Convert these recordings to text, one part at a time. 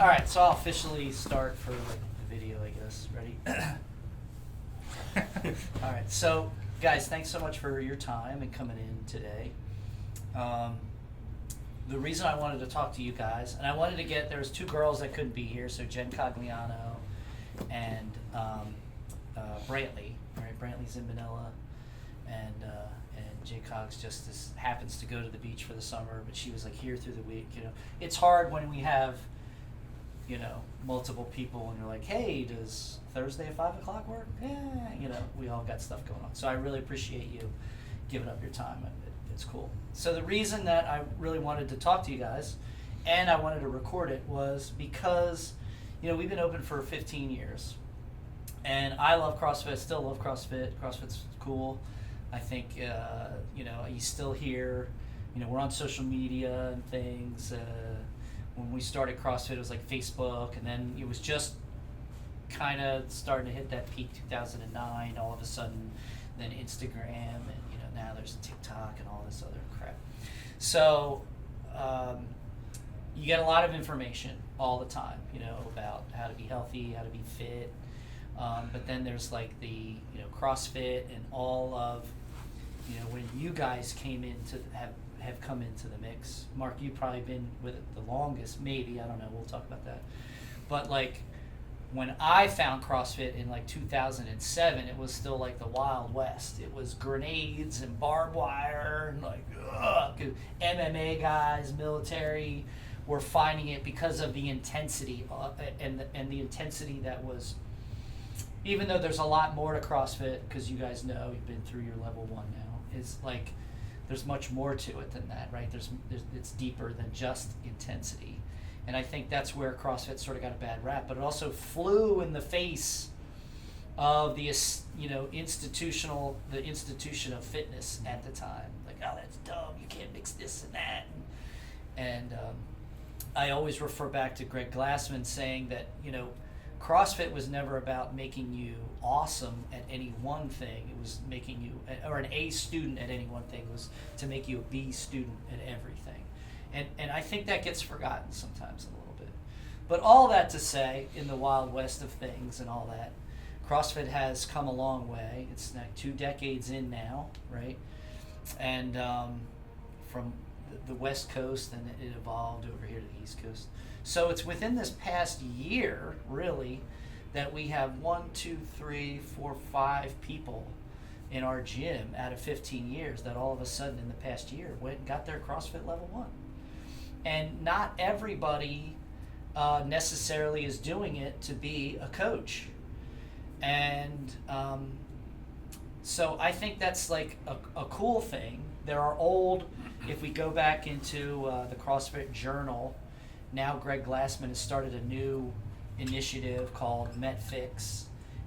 All right, so I'll officially start for the video, I guess. Ready? All right, so guys, thanks so much for your time and coming in today. The reason I wanted to talk to you guys, and I wanted to get, there was two girls that couldn't be here, so Jen Cogliano and Brantley. Right, Brantley's in Manila, and Jay Cogs just happens to go to the beach for the summer, but she was like here through the week. You know, it's hard when we have, you know, multiple people, and you're like, hey, does Thursday at 5 o'clock work? Yeah, you know, we all got stuff going on. So I really appreciate you giving up your time. It's cool. So the reason that I really wanted to talk to you guys, and I wanted to record it, was because, you know, we've been open for 15 years, and I love CrossFit. Still love CrossFit. CrossFit's cool. I think, you know, he's still here. You know, we're on social media and things. When we started CrossFit, it was like Facebook, and then it was just kind of starting to hit that peak 2009. All of a sudden, then Instagram, and you know, now there's TikTok and all this other crap. So you get a lot of information all the time, you know, about how to be healthy, how to be fit. But then there's like the, you know, CrossFit and all of, you know, when you guys came into have come into the mix. Mark, you've probably been with it the longest, maybe, I don't know, we'll talk about that. But like when I found CrossFit in like 2007, it was still like the Wild West. It was grenades and barbed wire and like MMA guys, military were finding it because of the intensity and the intensity that was. Even though there's a lot more to CrossFit, because you guys know you've been through your level 1 now, is like there's much more to it than that, right? There's it's deeper than just intensity, and I think that's where CrossFit sort of got a bad rap. But it also flew in the face of the, you know, the institution of fitness at the time. Like, oh, that's dumb. You can't mix this and that, and I always refer back to Greg Glassman saying that, you know, CrossFit was never about making you awesome at any one thing. It was making you, or an A student at any one thing. It was to make you a B student at everything. And I think that gets forgotten sometimes a little bit. But all that to say, in the Wild West of things and all that, CrossFit has come a long way. It's like 2 decades in now, right? And from the West Coast, and it evolved over here to the East Coast. So it's within this past year, really, that we have 5 people in our gym out of 15 years that all of a sudden in the past year went and got their CrossFit level 1. And not everybody necessarily is doing it to be a coach. And so I think that's like a cool thing. There are old, if we go back into the CrossFit Journal, now Greg Glassman has started a new initiative called MetFix,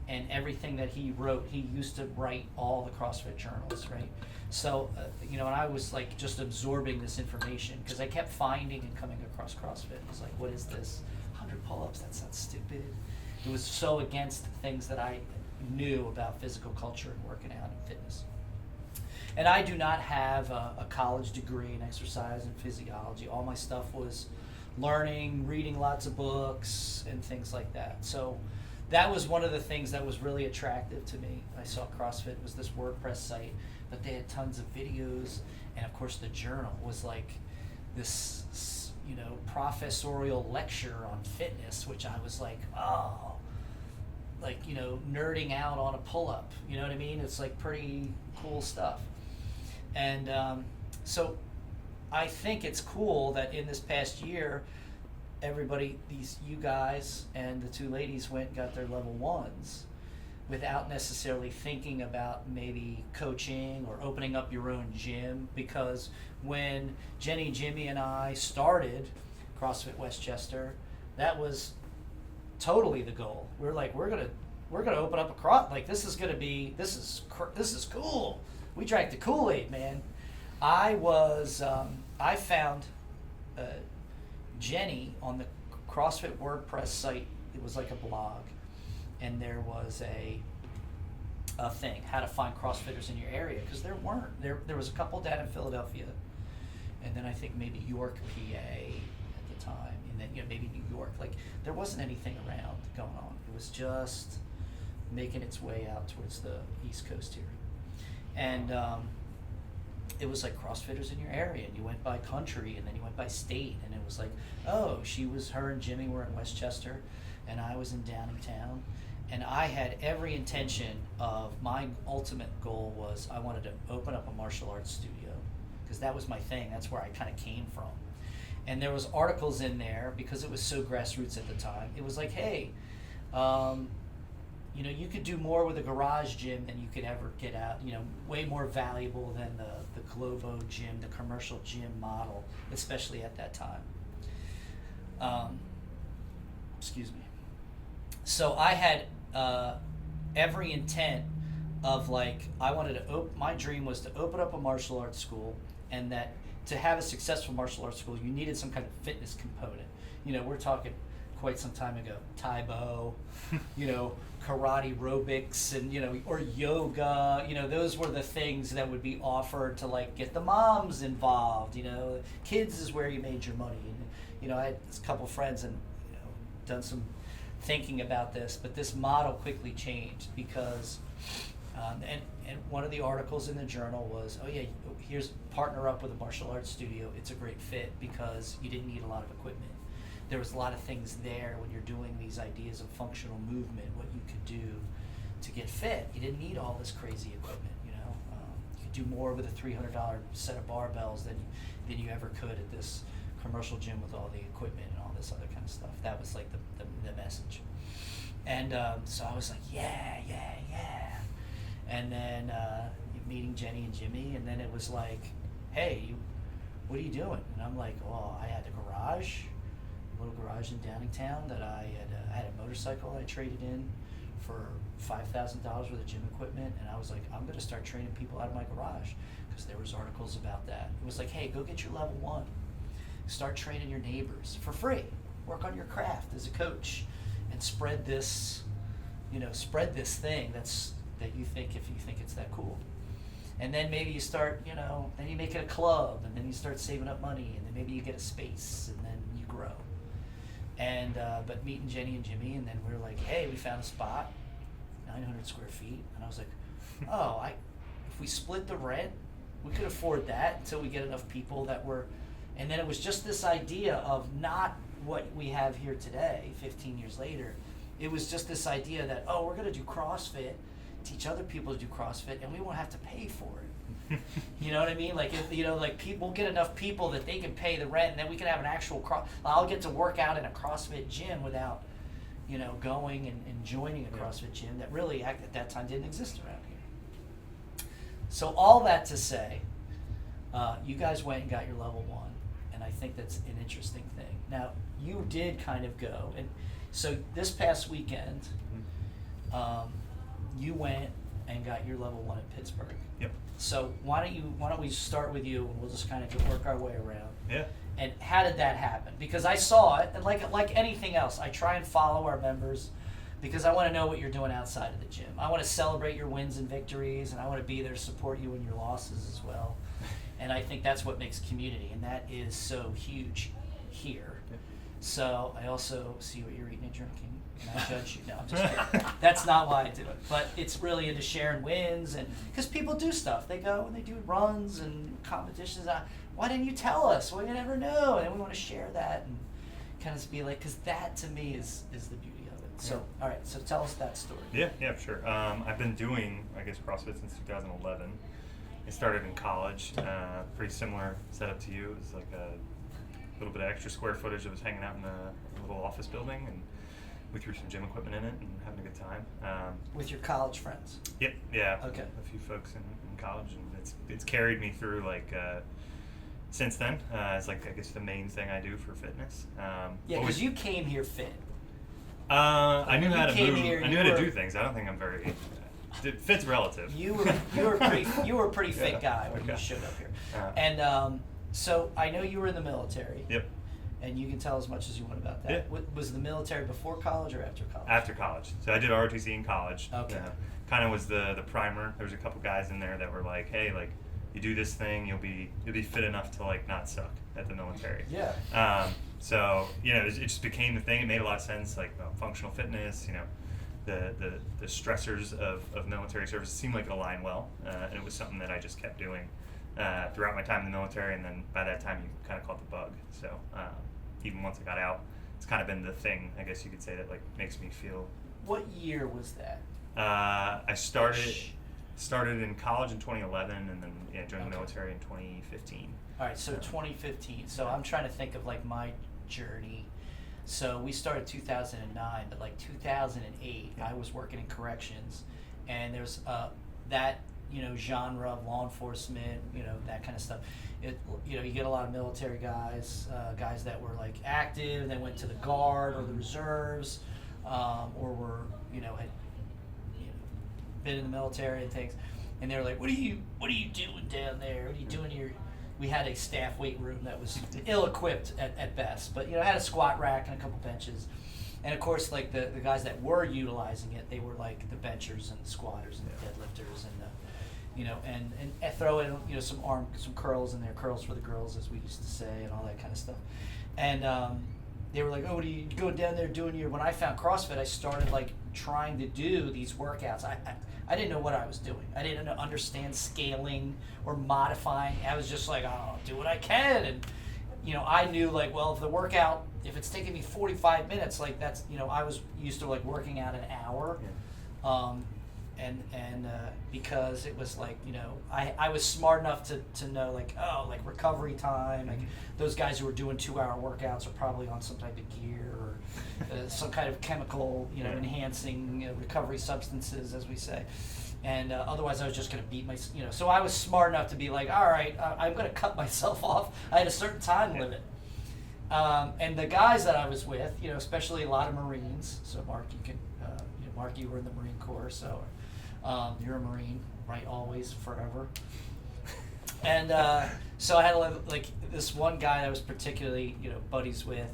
and everything that he wrote, he used to write all the CrossFit journals, right? So, you know, and I was like just absorbing this information because I kept finding and coming across CrossFit. It was like, what is this? 100 pull-ups, that sounds stupid. It was so against things that I knew about physical culture and working out and fitness. And I do not have a college degree in exercise and physiology. All my stuff was learning, reading lots of books, and things like that. So that was one of the things that was really attractive to me. I saw CrossFit was this WordPress site, but they had tons of videos, and of course the journal was like this, you know, professorial lecture on fitness, which I was like, oh, like, you know, nerding out on a pull-up. You know what I mean? It's like pretty cool stuff. And so I think it's cool that in this past year, everybody, you guys and the 2 ladies went and got their level 1s without necessarily thinking about maybe coaching or opening up your own gym. Because when Jenny, Jimmy, and I started CrossFit Westchester, that was totally the goal. We're like, we're gonna open up a this is cool. We drank the Kool-Aid, man. I found Jenny on the CrossFit WordPress site. It was like a blog, and there was a thing, how to find CrossFitters in your area, because there weren't. There was a couple down in Philadelphia, and then I think maybe York, PA at the time, and then maybe New York. Like there wasn't anything around going on. It was just making its way out towards the East Coast here, and it was like CrossFitters in your area, and you went by country, and then you went by state, and it was like, oh, her and Jimmy were in Westchester, and I was in Downingtown, and I had every intention of, my ultimate goal was I wanted to open up a martial arts studio, because that was my thing. That's where I kind of came from. And there was articles in there, because it was so grassroots at the time. It was like, hey, you could do more with a garage gym than you could ever get out, way more valuable than the Glovo gym, the commercial gym model, especially at that time. Excuse me. So I had every intent of my dream was to open up a martial arts school, and that to have a successful martial arts school, you needed some kind of fitness component. We're talking quite some time ago, Taebo, karate aerobics, and or yoga. Those were the things that would be offered to get the moms involved. Kids is where you made your money. And I had a couple friends and done some thinking about this, but this model quickly changed because and one of the articles in the journal was, oh yeah, here's partner up with a martial arts studio. It's a great fit because you didn't need a lot of equipment. There was a lot of things there when you're doing these ideas of functional movement, what you could do to get fit. You didn't need all this crazy equipment, you could do more with a $300 set of barbells than you ever could at this commercial gym with all the equipment and all this other kind of stuff. That was like the message. And so I was like, yeah. And then meeting Jenny and Jimmy, and then it was like, hey, what are you doing? And I'm like, well, I had a little garage in Downingtown that I had a motorcycle I traded in for $5,000 worth of gym equipment, and I was like, I'm going to start training people out of my garage, because there was articles about that. It was like, hey, go get your level 1. Start training your neighbors for free. Work on your craft as a coach, and spread this thing that you think, if you think it's that cool. And then maybe you start, then you make it a club, and then you start saving up money, and then maybe you get a space, and then you grow. And but meeting Jenny and Jimmy, and then we're like, hey, we found a spot, 900 square feet, and I was like, oh, if we split the rent, we could afford that until we get enough people that were, and then it was just this idea of not what we have here today, 15 years later. It was just this idea that, oh, we're going to do CrossFit, teach other people to do CrossFit, and we won't have to pay for it. You know what I mean? People get enough people that they can pay the rent, and then we can have an actual I'll get to work out in a CrossFit gym without, going and joining a CrossFit gym that really at that time didn't exist around here. So all that to say, you guys went and got your level 1, and I think that's an interesting thing. Now, you did kind of go, and so this past weekend, you went and got your level 1 at Pittsburgh. Yep. So why don't we start with you, and we'll just kind of work our way around. Yeah. And how did that happen? Because I saw it, and like anything else, I try and follow our members, because I want to know what you're doing outside of the gym. I want to celebrate your wins and victories, and I want to be there to support you in your losses as well. And I think that's what makes community, and that is so huge here. Yep. So I also see what you're eating and drinking. And I judge you. No, I'm just kidding. That's not why I do it. But it's really into sharing wins, and because people do stuff. They go and they do runs and competitions. Why didn't you tell us? Well, you never know. And we want to share that and kind of be like, because that to me is the beauty of it. So, all right. So tell us that story. Yeah, sure. I've been doing, CrossFit since 2011. I started in college. Pretty similar setup to you. It was like a little bit of extra square footage. I was hanging out in a little office building, and we threw some gym equipment in it and having a good time. With your college friends? Yep, yeah. Okay. A few folks in college, and it's carried me through since then. It's the main thing I do for fitness. Yeah, because you came here fit. I knew how to move. I knew how to do things. I don't think I'm very. Fit's relative. You were a pretty fit guy when you showed up here, and so I know you were in the military. Yep. And you can tell as much as you want about that. Yeah. Was the military before college or after college? After college. So I did ROTC in college. Okay. Kind of was the primer. There was a couple guys in there that were like, hey, you do this thing, you'll be fit enough to not suck at the military. Yeah. So, it just became the thing. It made a lot of sense, like functional fitness, the stressors of military service seemed like it aligned well, and it was something that I just kept doing throughout my time in the military, and then by that time you kind of caught the bug. So even once I got out, it's kind of been the thing, I guess you could say, that like makes me feel. What year was that? I started in college in 2011, and then joined the military in 2015. All right, so 2015. So I'm trying to think of like my journey. So we started 2009, but like 2008, I was working in corrections, and there's that genre of law enforcement, that kind of stuff. You get a lot of military guys, guys that were like active, then went to the Guard or the reserves, or were had been in the military and things, and they were like, "What are you doing down there? What are you doing here?" We had a staff weight room that was ill-equipped at best, but had a squat rack and a couple benches, and of course, like the guys that were utilizing it, they were like the benchers and the squatters and the deadlifters and and throw in some curls in there, curls for the girls, as we used to say, and all that kind of stuff, and they were like, "Oh, what are you going down there doing your?" When I found CrossFit, I started like trying to do these workouts. I didn't know what I was doing. I didn't understand scaling or modifying. I was just like, "Oh, do what I can," and I knew like, well, if it's taking me 45 minutes, like that's I was used to like working out an hour, and because it was like I was smart enough to know like recovery time, like those guys who were doing 2-hour workouts are probably on some type of gear or some kind of chemical enhancing recovery substances, as we say, and otherwise I was just going to beat my so I was smart enough to be like, all right, I'm going to cut myself off. I had a certain time limit. And the guys that I was with, especially a lot of Marines. So Mark, you can, Mark, you were in the Marine Corps, so you're a Marine, right? Always, forever. And so I had like this one guy that I was particularly, buddies with.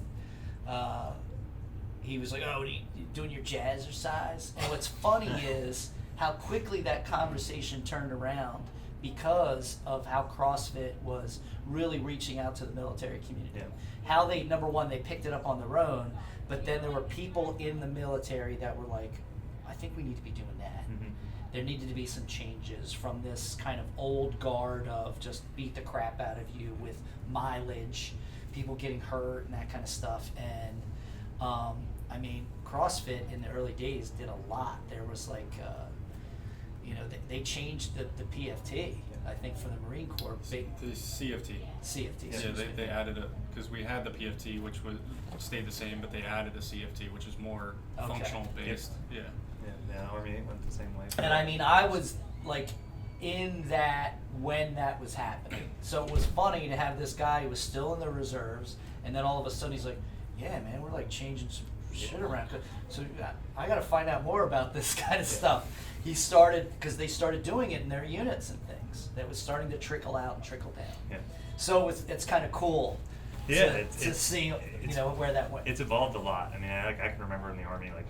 He was like, "Oh, you doing your jazzercise?" And what's funny is how quickly that conversation turned around because of how CrossFit was really reaching out to the military community. Yeah. How they, number one, they picked it up on their own, but then there were people in the military that were like, "I think we need to be doing that." Mm-hmm. There needed to be some changes from this kind of old guard of just beat the crap out of you with mileage, people getting hurt and that kind of stuff. And CrossFit in the early days did a lot. There was like, they changed the PFT, I think, for the Marine Corps. The CFT. CFT. Yeah, they added it because we had the PFT, which stayed the same, but they added a CFT, which is more functional based. Yep. Yeah, Army went the same way. And I was like in that when that was happening. So it was funny to have this guy who was still in the reserves, and then all of a sudden he's like, "Yeah, man, we're like changing some shit around." So I got to find out more about this kind of stuff. He started, because they started doing it in their units and things. That was starting to trickle out and trickle down. Yeah. So it's kind of cool. Yeah, to see where that went. It's evolved a lot. I mean, I can remember in the Army, like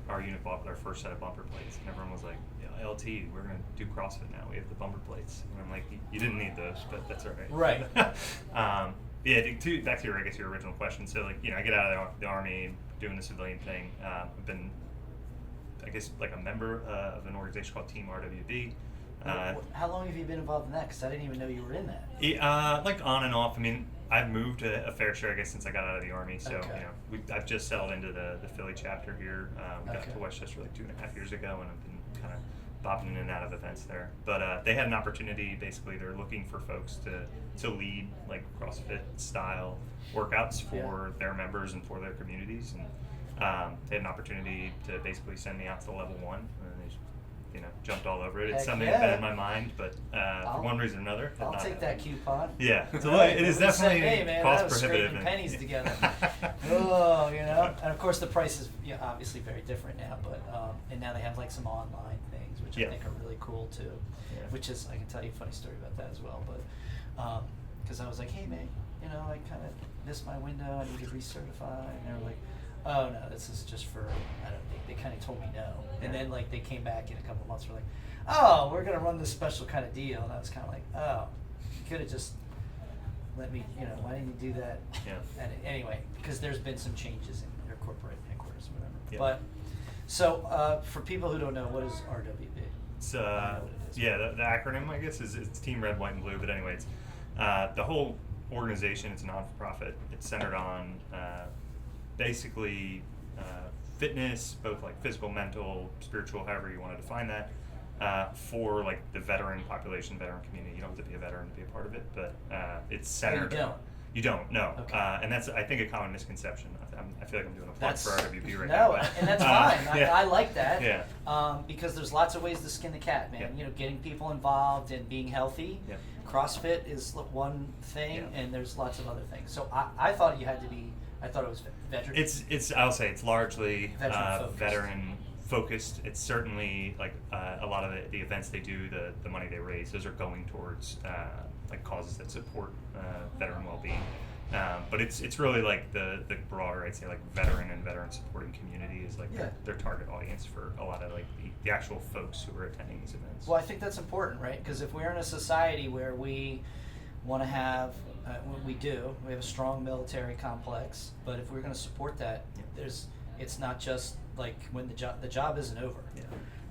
our unit bought our first set of bumper plates, and everyone was like, "LT, we're gonna do CrossFit now. We have the bumper plates." And I'm like, "You didn't need those, but that's all right." Right. Back to your original question. So like, I get out of the Army, doing the civilian thing. I've been, I guess, like a member of an organization called Team RWB. How long have you been involved in that? Because I didn't even know you were in that. Like on and off. I mean, I've moved a fair share, I guess, since I got out of the Army. So Okay. I've just settled into the Philly chapter here. We got Okay. to Westchester like 2.5 years ago, and I've been kind of bopping in and out of events there. But they had an opportunity. Basically, they're looking for folks to lead like CrossFit style workouts for their members and for their communities, and they had an opportunity to basically send me out to level 1, and they just, jumped all over it. It's Heck something yeah. that's been in my mind, but for one reason or another, I'll take that coupon. Yeah, it is They said, definitely "Hey, man, cost I was prohibitive. scraping pennies together." Oh, and of course the price is obviously very different now, but and now they have like some online things, which I think are really cool too. Yeah. Which is, I can tell you a funny story about that as well, but because I was like, "Hey, man, I kind of missed my window. I need to recertify," and they were like, "Oh no, this is just for," I don't think they kind of told me no, and then like they came back in a couple months. We're like, "Oh, we're gonna run this special kind of deal," and I was kind of like, "Oh, you could have just let me, why didn't you do that? Yeah. And anyway, because there's been some changes in their corporate headquarters, or whatever. Yeah. But, so, for people who don't know, what is RWB? It's I don't know what it is. yeah, the acronym I guess is it's Team Red, White, and Blue. But anyway, it's the whole organization. It's a non-for-profit. It's centered on basically fitness, both like physical, mental, spiritual, however you want to define that, for like the veteran population, veteran community. You don't have to be a veteran to be a part of it, but it's centered. you don't? You don't, no. Okay. And that's, I think, a common misconception. I feel like I'm doing a plug That's, for RWB right no, now. and that's fine. Yeah. I like that. Yeah. Because there's lots of ways to skin the cat, man. Yeah. Getting people involved and being healthy. Yeah. CrossFit is one thing, Yeah. and there's lots of other things. So I thought you had to be. I thought it was veteran. It's I'll say it's largely Veteran-focused. veteran focused. It's certainly like a lot of the events they do, the money they raise, those are going towards like causes that support veteran well-being. But it's really like the broader, I'd say, like veteran and veteran supporting community is like Yeah. their target audience for a lot of like the actual folks who are attending these events. Well, I think that's important, right? Because if we're in a society where we want to have, we have a strong military complex, but if we're going to support that, Yeah. it's not just like when the job isn't over, Yeah.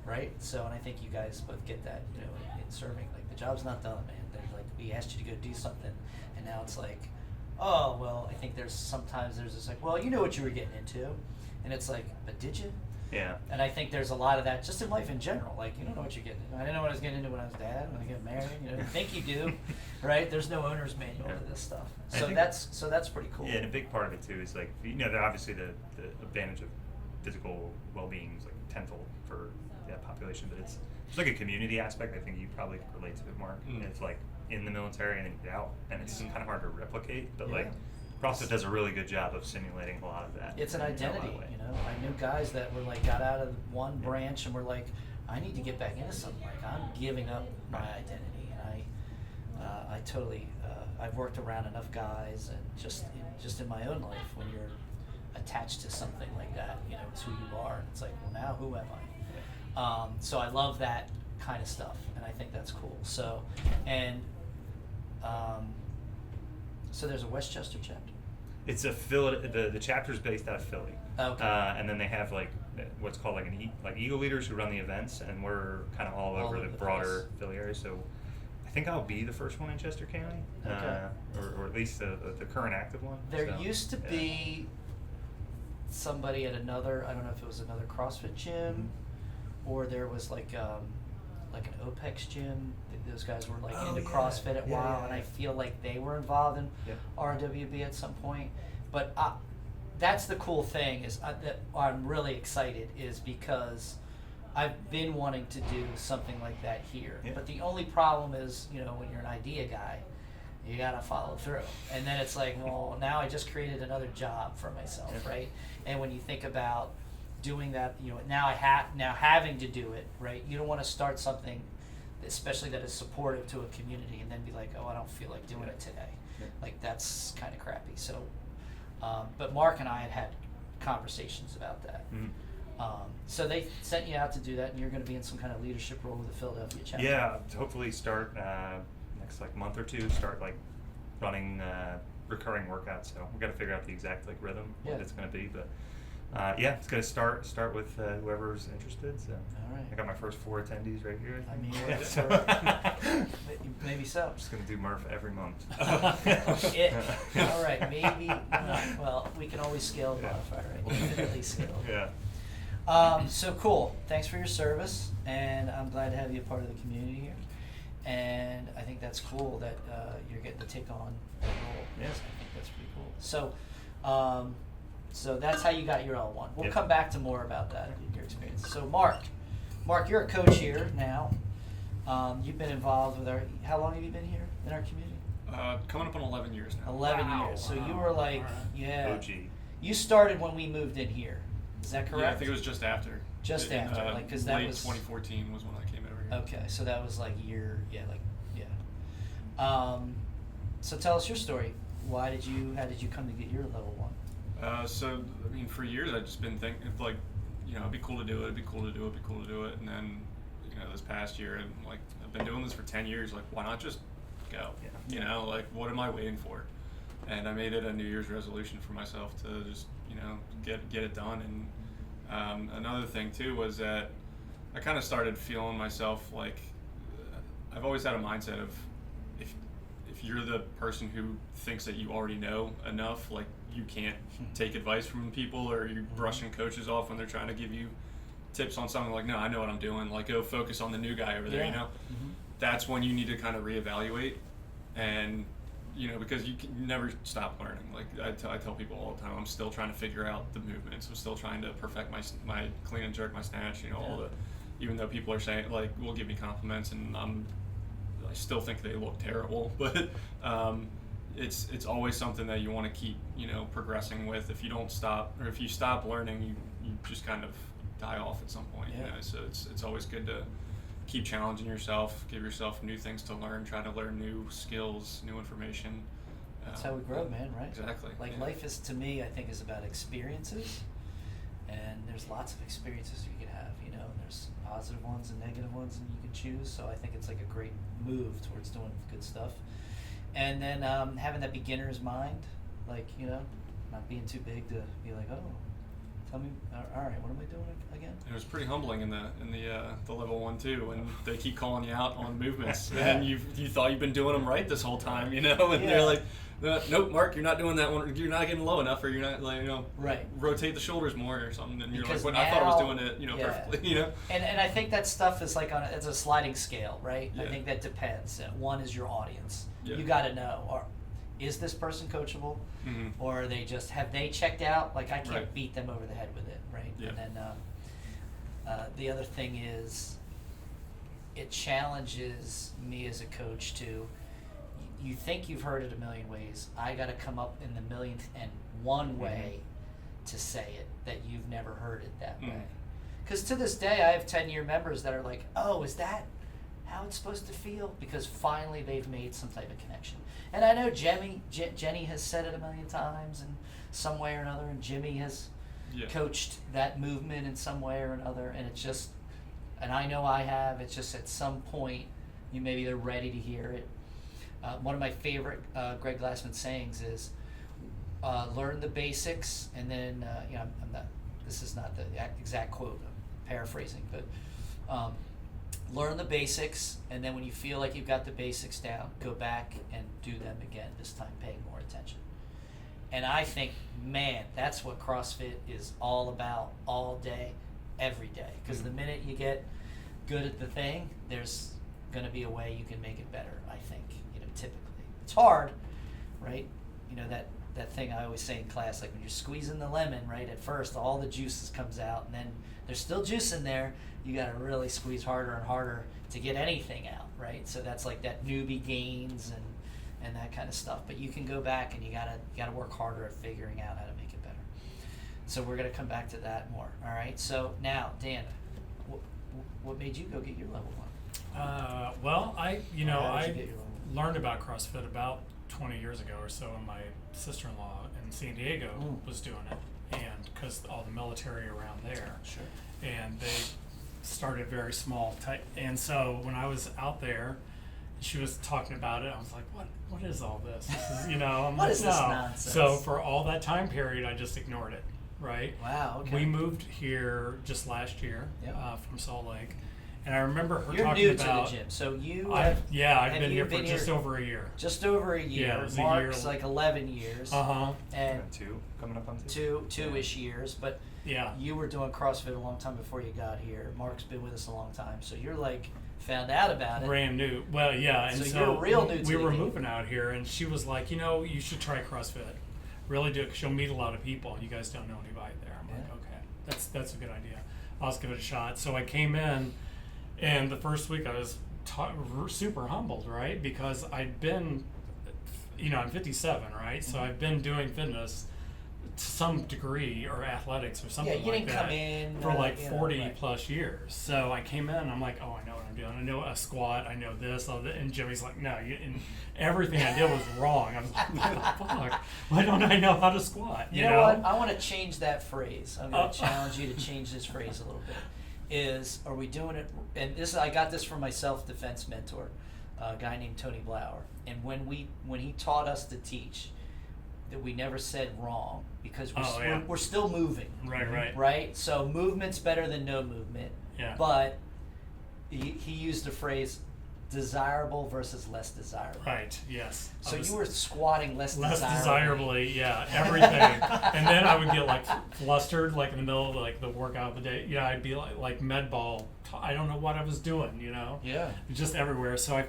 right? So, and I think you guys both get that, in serving, like the job's not done, man. There's like, we asked you to go do something, and now it's like, oh, well, I think sometimes there's this like, well, you know what you were getting into, and it's like, but did you? Yeah. And I think there's a lot of that just in life in general. Like, you don't know what you're getting into. I didn't know what I was getting into when I was dad, when I get married. You think you do, right? There's no owner's manual Yeah. to this stuff. I So think- that's pretty cool. Yeah, and a big part of it too is like they're obviously the advantage of physical well-being is like tenfold for that population, but it's like a community aspect. I think you probably could relate to it, Mark. Mm. It's like in the military and then you get out, and it's kind of hard to replicate. But like Yeah. CrossFit does a really good job of simulating a lot of that. It's an in a lot of identity, ways. I knew guys that were like, got out of one branch and were like, I need to get back into something. Like, I'm giving up my identity. And I totally, I've worked around enough guys, and just in my own life, when you're attached to something like that, it's who you are. And it's like, well, now who am I? So I love that kind of stuff, and I think that's cool. So, and so there's a Westchester chapter. It's a Philly. The chapter's based out of Philly. Okay. And then they have like what's called like like Eagle leaders who run the events, and we're kind of all over the broader place. Philly area. So I think I'll be the first one in Chester County, Okay. or at least the current active one. There So, used to yeah. be somebody at another, I don't know if it was another CrossFit gym, or there was like an OPEX gym. Those guys were like Oh, into yeah. CrossFit at a Yeah, while, yeah, and I yeah. feel like they were involved in Yeah. RWB at some point. But that's the cool thing is that I'm really excited is because I've been wanting to do something like that here. Yeah. But the only problem is, when you're an idea guy, you gotta follow through. And then it's like, well, now I just created another job for myself, Yeah. right? And when you think about doing that, now having to do it, right? You don't want to start something, especially that is supportive to a community, and then be like, oh, I don't feel like doing Yeah. it today. Yeah. Like that's kind of crappy. So, but Mark and I had conversations about that. Mhm. So they sent you out to do that, and you're going to be in some kind of leadership role with the Philadelphia chapter. Yeah, to hopefully start next like month or two. Start like running recurring workouts. So we got to figure out the exact like rhythm Yeah. what it's going to be, but. Yeah, it's gonna start with whoever's interested. So All right. I got my first 4 attendees right here. I mean, Yeah, what- so- maybe so. I'm just gonna do Murph every month. All right, maybe. Well, we can always scale and Yeah. modify, right? Infinitely scale. Yeah. So cool. Thanks for your service, and I'm glad to have you a part of the community here. And I think that's cool that you're getting to take on that role. Yeah. I think that's pretty cool. So that's how you got your L1. We'll Yep. come back to more about that, your experience. So Mark, you're a coach here now. You've been involved with how long have you been here in our community? Coming up on 11 years now. 11 Wow. years. So you Wow. were like, Alright. yeah. OG. You started when we moved in here. Is that correct? Yeah, I think it was just after. Just after, like, 'cause that late was- 2014 was when I came over here. Okay, so that was like yeah. So tell us your story. How did you come to get your level 1? So, I mean, for years I've just been thinking, like, it'd be cool to do it, and then, this past year, and like, I've been doing this for 10 years, like, why not just go? Yeah. You know, like, what am I waiting for? And I made it a New Year's resolution for myself to just, you know, get it done. And another thing too was that I kind of started feeling myself like I've always had a mindset of if you're the person who thinks that you already know enough, like you can't take advice from people, or you're brushing coaches off when they're trying to give you tips on something, like, no, I know what I'm doing, like, go focus on the new guy over there, you know? That's when you need to kind of reevaluate, and, you know, because you can never stop learning. Like, I tell people all the time, I'm still trying to figure out the movements, I'm still trying to perfect my clean and jerk, my snatch, you know, all the, even though people are saying, like, will give me compliments, and I still think they look terrible, but it's always something that you want to keep, you know, progressing with. If you don't stop, or if you stop learning, you just kind of die off at some point. You know, so it's always good to keep challenging yourself, give yourself new things to learn, try to learn new skills, new information. That's how we grow, man, right? Exactly. Like, life is, to me, I think, is about experiences, and there's lots of experiences you can have, you know, there's positive ones and negative ones, and you can choose. So I think it's like a great move towards doing good stuff. And then having that beginner's mind, like, you know, not being too big to be like, oh, tell me, all right, what am I doing again? It was pretty humbling in the level 1 too, when they keep calling you out on movements, and you thought you've been doing them right this whole time, you know, and they're like, nope, Mark, you're not doing that one. You're not getting low enough, or you're not, like, you know, rotate the shoulders more or something. And you're because like, now, I thought I was doing it, you know, perfectly, you know. And I think that stuff is like it's a sliding scale, right? I think that depends. One is your audience. You got to know, is this person coachable, or are they just, have they checked out? Like, I can't beat them over the head with it, right? And then the other thing is, it challenges me as a coach to, you think you've heard it a million ways. I got to come up in the millionth and one way to say it that you've never heard it that way. Because to this day, I have 10-year members that are like, oh, is that how it's supposed to feel? Because finally they've made some type of connection. And I know Jenny has said it a million times in some way or another, and Jimmy has coached that movement in some way or another, and it's just, and I know I have, it's just at some point you maybe they're ready to hear it. One of my favorite Greg Glassman sayings is, learn the basics, and then, you know, this is not the exact quote, I'm paraphrasing, but learn the basics, and then when you feel like you've got the basics down, go back and do them again, this time paying more attention. And I think, man, that's what CrossFit is all about, all day, every day. Because the minute you get good at the thing, there's going to be a way you can make it better, I think, you know, typically. It's hard, right? You know, that thing I always say in class, like when you're squeezing the lemon, right, at first all the juices comes out, and then there's still juice in there. You got to really squeeze harder and harder to get anything out, right? So that's like that newbie gains and that kind of stuff. But you can go back, and you gotta work harder at figuring out how to make it better. So we're gonna come back to that more. All right. So now, Dan, what made you go get your level 1? Well, I learned about CrossFit about 20 years ago or so, and my sister-in-law in San Diego was doing it, and because all the military around there, and they started very small, and so when I was out there, she was talking about it. I was like, what is all this? This is, you know, I'm what like, is this nonsense? So for all that time period, I just ignored it. Right. Wow. Okay. We moved here just last year from Salt Lake, and I remember her You're talking new about. to the gym, so you. I've been here for just over a year. Just over a year. Yeah, it was Mark's a year. like 11 years. And 2 coming up on 2-ish years, but you were doing CrossFit a long time before you got here. Mark's been with us a long time, so you're like found out about it. Brand new. Well, yeah, and so you're real new. We were moving out here, and she was like, you know, you should try CrossFit. Really do it, 'cause you'll meet a lot of people. You guys don't know anybody there. I'm like, okay, that's a good idea. I'll just give it a shot. So I came in, and the first week I was super humbled, right? Because I'd been, you know, I'm 57, right? So I've been doing fitness to some degree, or athletics or something you like didn't that come in, for like 40 plus years. So I came in, and I'm like, oh, I know what I'm doing. I know a squat. I know this. And Jimmy's like, no, and everything I did was wrong. I was like, what the fuck? Why don't I know how to squat? You know what? I want to change that phrase. I'm going to challenge you to change this phrase a little bit. Are we doing it? And I got this from my self-defense mentor, a guy named Tony Blauer. and when he taught us to teach, that we never said wrong, because we're still moving. Right. Right? So movement's better than no movement. Yeah. But he used the phrase desirable versus less desirable. Right. Yes. So you were squatting less desirably, yeah, everything. And then I would get like flustered, like in the middle of like the workout of the day. Yeah, I'd be like med ball. I don't know what I was doing, you know. Yeah. Just everywhere. So I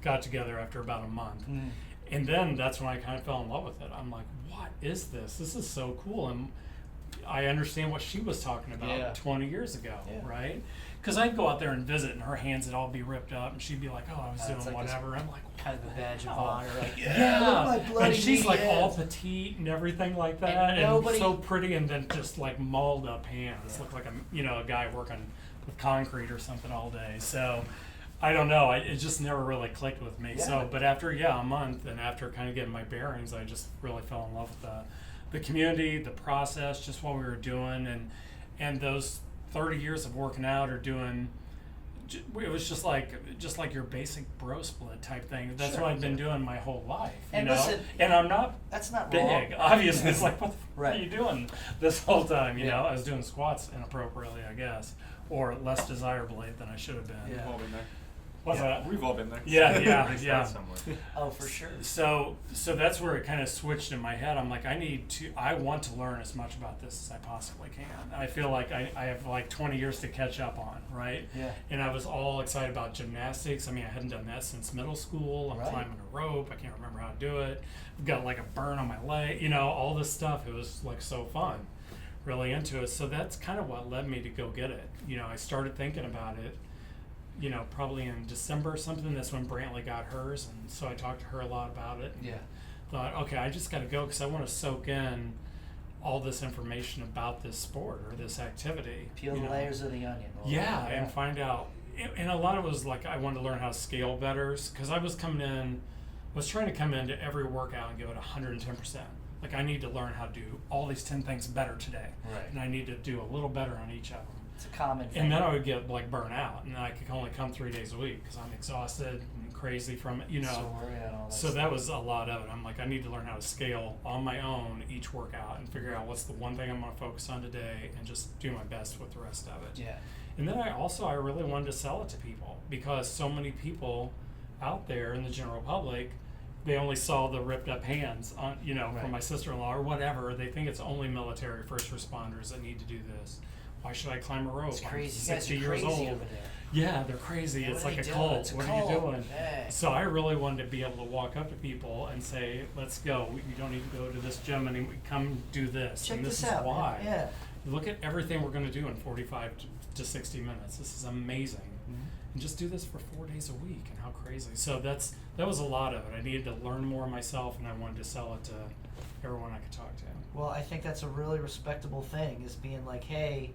got together after about a month. Mm. And then that's when I kind of fell in love with it. I'm like, what is this? This is so cool. And I understand what she was talking about 20 years ago, right? Because I'd go out there and visit, and her hands would all be ripped up, and she'd be like, "Oh, I was doing like whatever." I'm like, kind of a badge of honor, like look yeah. at my bloody And she's like knee all hands. petite and everything like that, And nobody- so pretty, and then just like mauled up hands, looked like a guy working with concrete or something all day. So I don't know, it just never really clicked with me. So, but after a month, and after kind of getting my bearings, I just really fell in love with the community, the process, just what we were doing, and those 30 years of working out or doing. It was just like your basic bro split type thing. That's Sure. what I've been doing my whole life. And you know? listen, And I'm not that's not big. wrong. Obviously, it's like, what Right. are you doing this whole time? You know, I was doing squats inappropriately, I guess, or less desirably than I should have been. We've all been there. What's that? We've all been there. Yeah. Somewhere. Oh, for sure. So that's where it kind of switched in my head. I'm like, I want to learn as much about this as I possibly can. I feel like I have like 20 years to catch up on, right? Yeah. And I was all excited about gymnastics. I mean, I hadn't done that since middle school. I'm Right. climbing a rope. I can't remember how to do it. I've got like a burn on my leg, all this stuff. It was like so fun, really into it. So that's kind of what led me to go get it. I started thinking about it, probably in December or something. That's when Brantley got hers, and so I talked to her a lot about it. Yeah. Thought, okay, I just got to go because I want to soak in all this information about this sport or this activity. Peel the layers of the onion. And find out. And a lot of it was like I wanted to learn how to scale better, because I was trying to come into every workout and give it 110%. Like, I need to learn how to do all these 10 things better today. Right. And I need to do a little better on each of them. It's a common thing. And then I would get like burnt out, and I could only come 3 days a week because I'm exhausted and crazy from it, So that was a lot of it. I'm like, I need to learn how to scale on my own each workout and figure out what's the one thing I'm going to focus on today and just do my best with the rest of it. Yeah. And then I really wanted to sell it to people, because so many people out there in the general public, they only saw the ripped up hands on, Right. from my sister-in-law or whatever. They think it's only military first responders that need to do this. Why should I climb a rope? It's I'm crazy. 60 you guys are years crazy old. over there. Yeah, they're crazy. What It's are like they a doing? cult. It's a What cult. are you doing? Hey. So I really wanted to be able to walk up to people and say, let's go. You don't need to go to this gym anymore. Come do this. Check and this this is out. why. Yeah. Look at everything we're going to do in 45 to 60 minutes. This is amazing. Mm-hmm. And just do this for 4 days a week. And how crazy. So that was a lot of it. I needed to learn more myself, and I wanted to sell it to everyone I could talk to. Well, I think that's a really respectable thing, is being like, hey,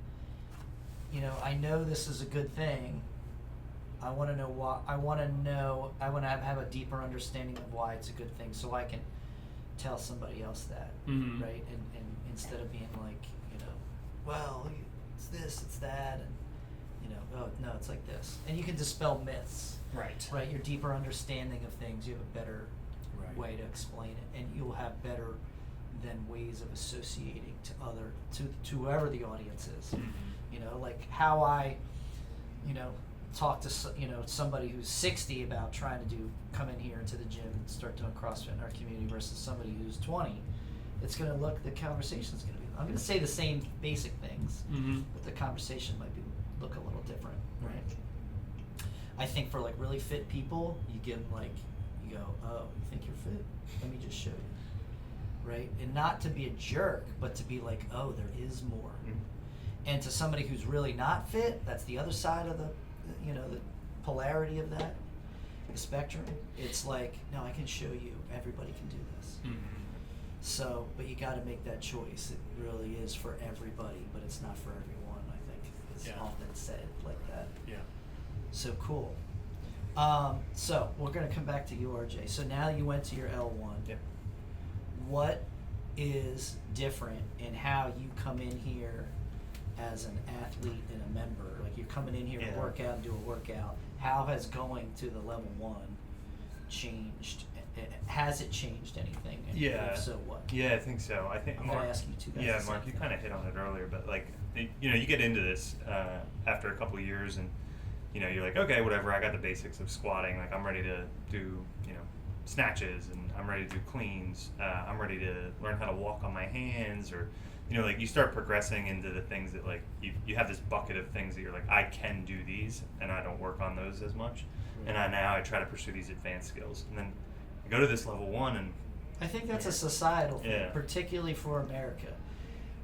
I know this is a good thing. I want to know why. I want to have a deeper understanding of why it's a good thing, so I can tell somebody else that, Mhm. right? And instead of being like, well, it's this, it's that, and oh no, it's like this. And you can dispel myths, Right. right? Your deeper understanding of things, you have a better Right. way to explain it, and you'll have better than ways of associating to whoever the audience is. Mhm. Like how I, talk to somebody who's 60 about trying to come in here into the gym and start doing CrossFit in our community versus somebody who's 20. It's gonna the conversation's gonna be. I'm gonna say the same basic things, Mhm. but the conversation might look a little different, right? I think for like really fit people, you give them you go, oh, you think you're fit? Let me just show you, right? And not to be a jerk, but to be like, oh, there is more. Mhm. And to somebody who's really not fit, that's the other side of the polarity of that, the spectrum. It's like, no, I can show you, everybody can do this. Mhm. So, but you got to make that choice. It really is for everybody, but it's not for everyone. I think it's often said like that. Yeah. So cool. So we're gonna come back to you, RJ. So now you went to your L1. Yeah. What is different in how you come in here as an athlete and a member? Like, you're coming in here to Yeah. work out and do a workout. How has going to the level 1 changed? Has it changed anything? And Yeah. if so, what? Yeah, I think so. I think I'm gonna Mark. ask you two guys Yeah, the same Mark, you thing. kind of hit on it earlier, but like, you get into this after a couple years, and you're like, okay, whatever. I got the basics of squatting. Like, I'm ready to do snatches, and I'm ready to do cleans. I'm ready to learn how to walk on my hands, or like you start progressing into the things that like you have this bucket of things that you're like, I can do these, and I don't work on those as much, and now I try to pursue these advanced skills, and then I go to this level 1, and I think that's a societal thing, Yeah. particularly for America,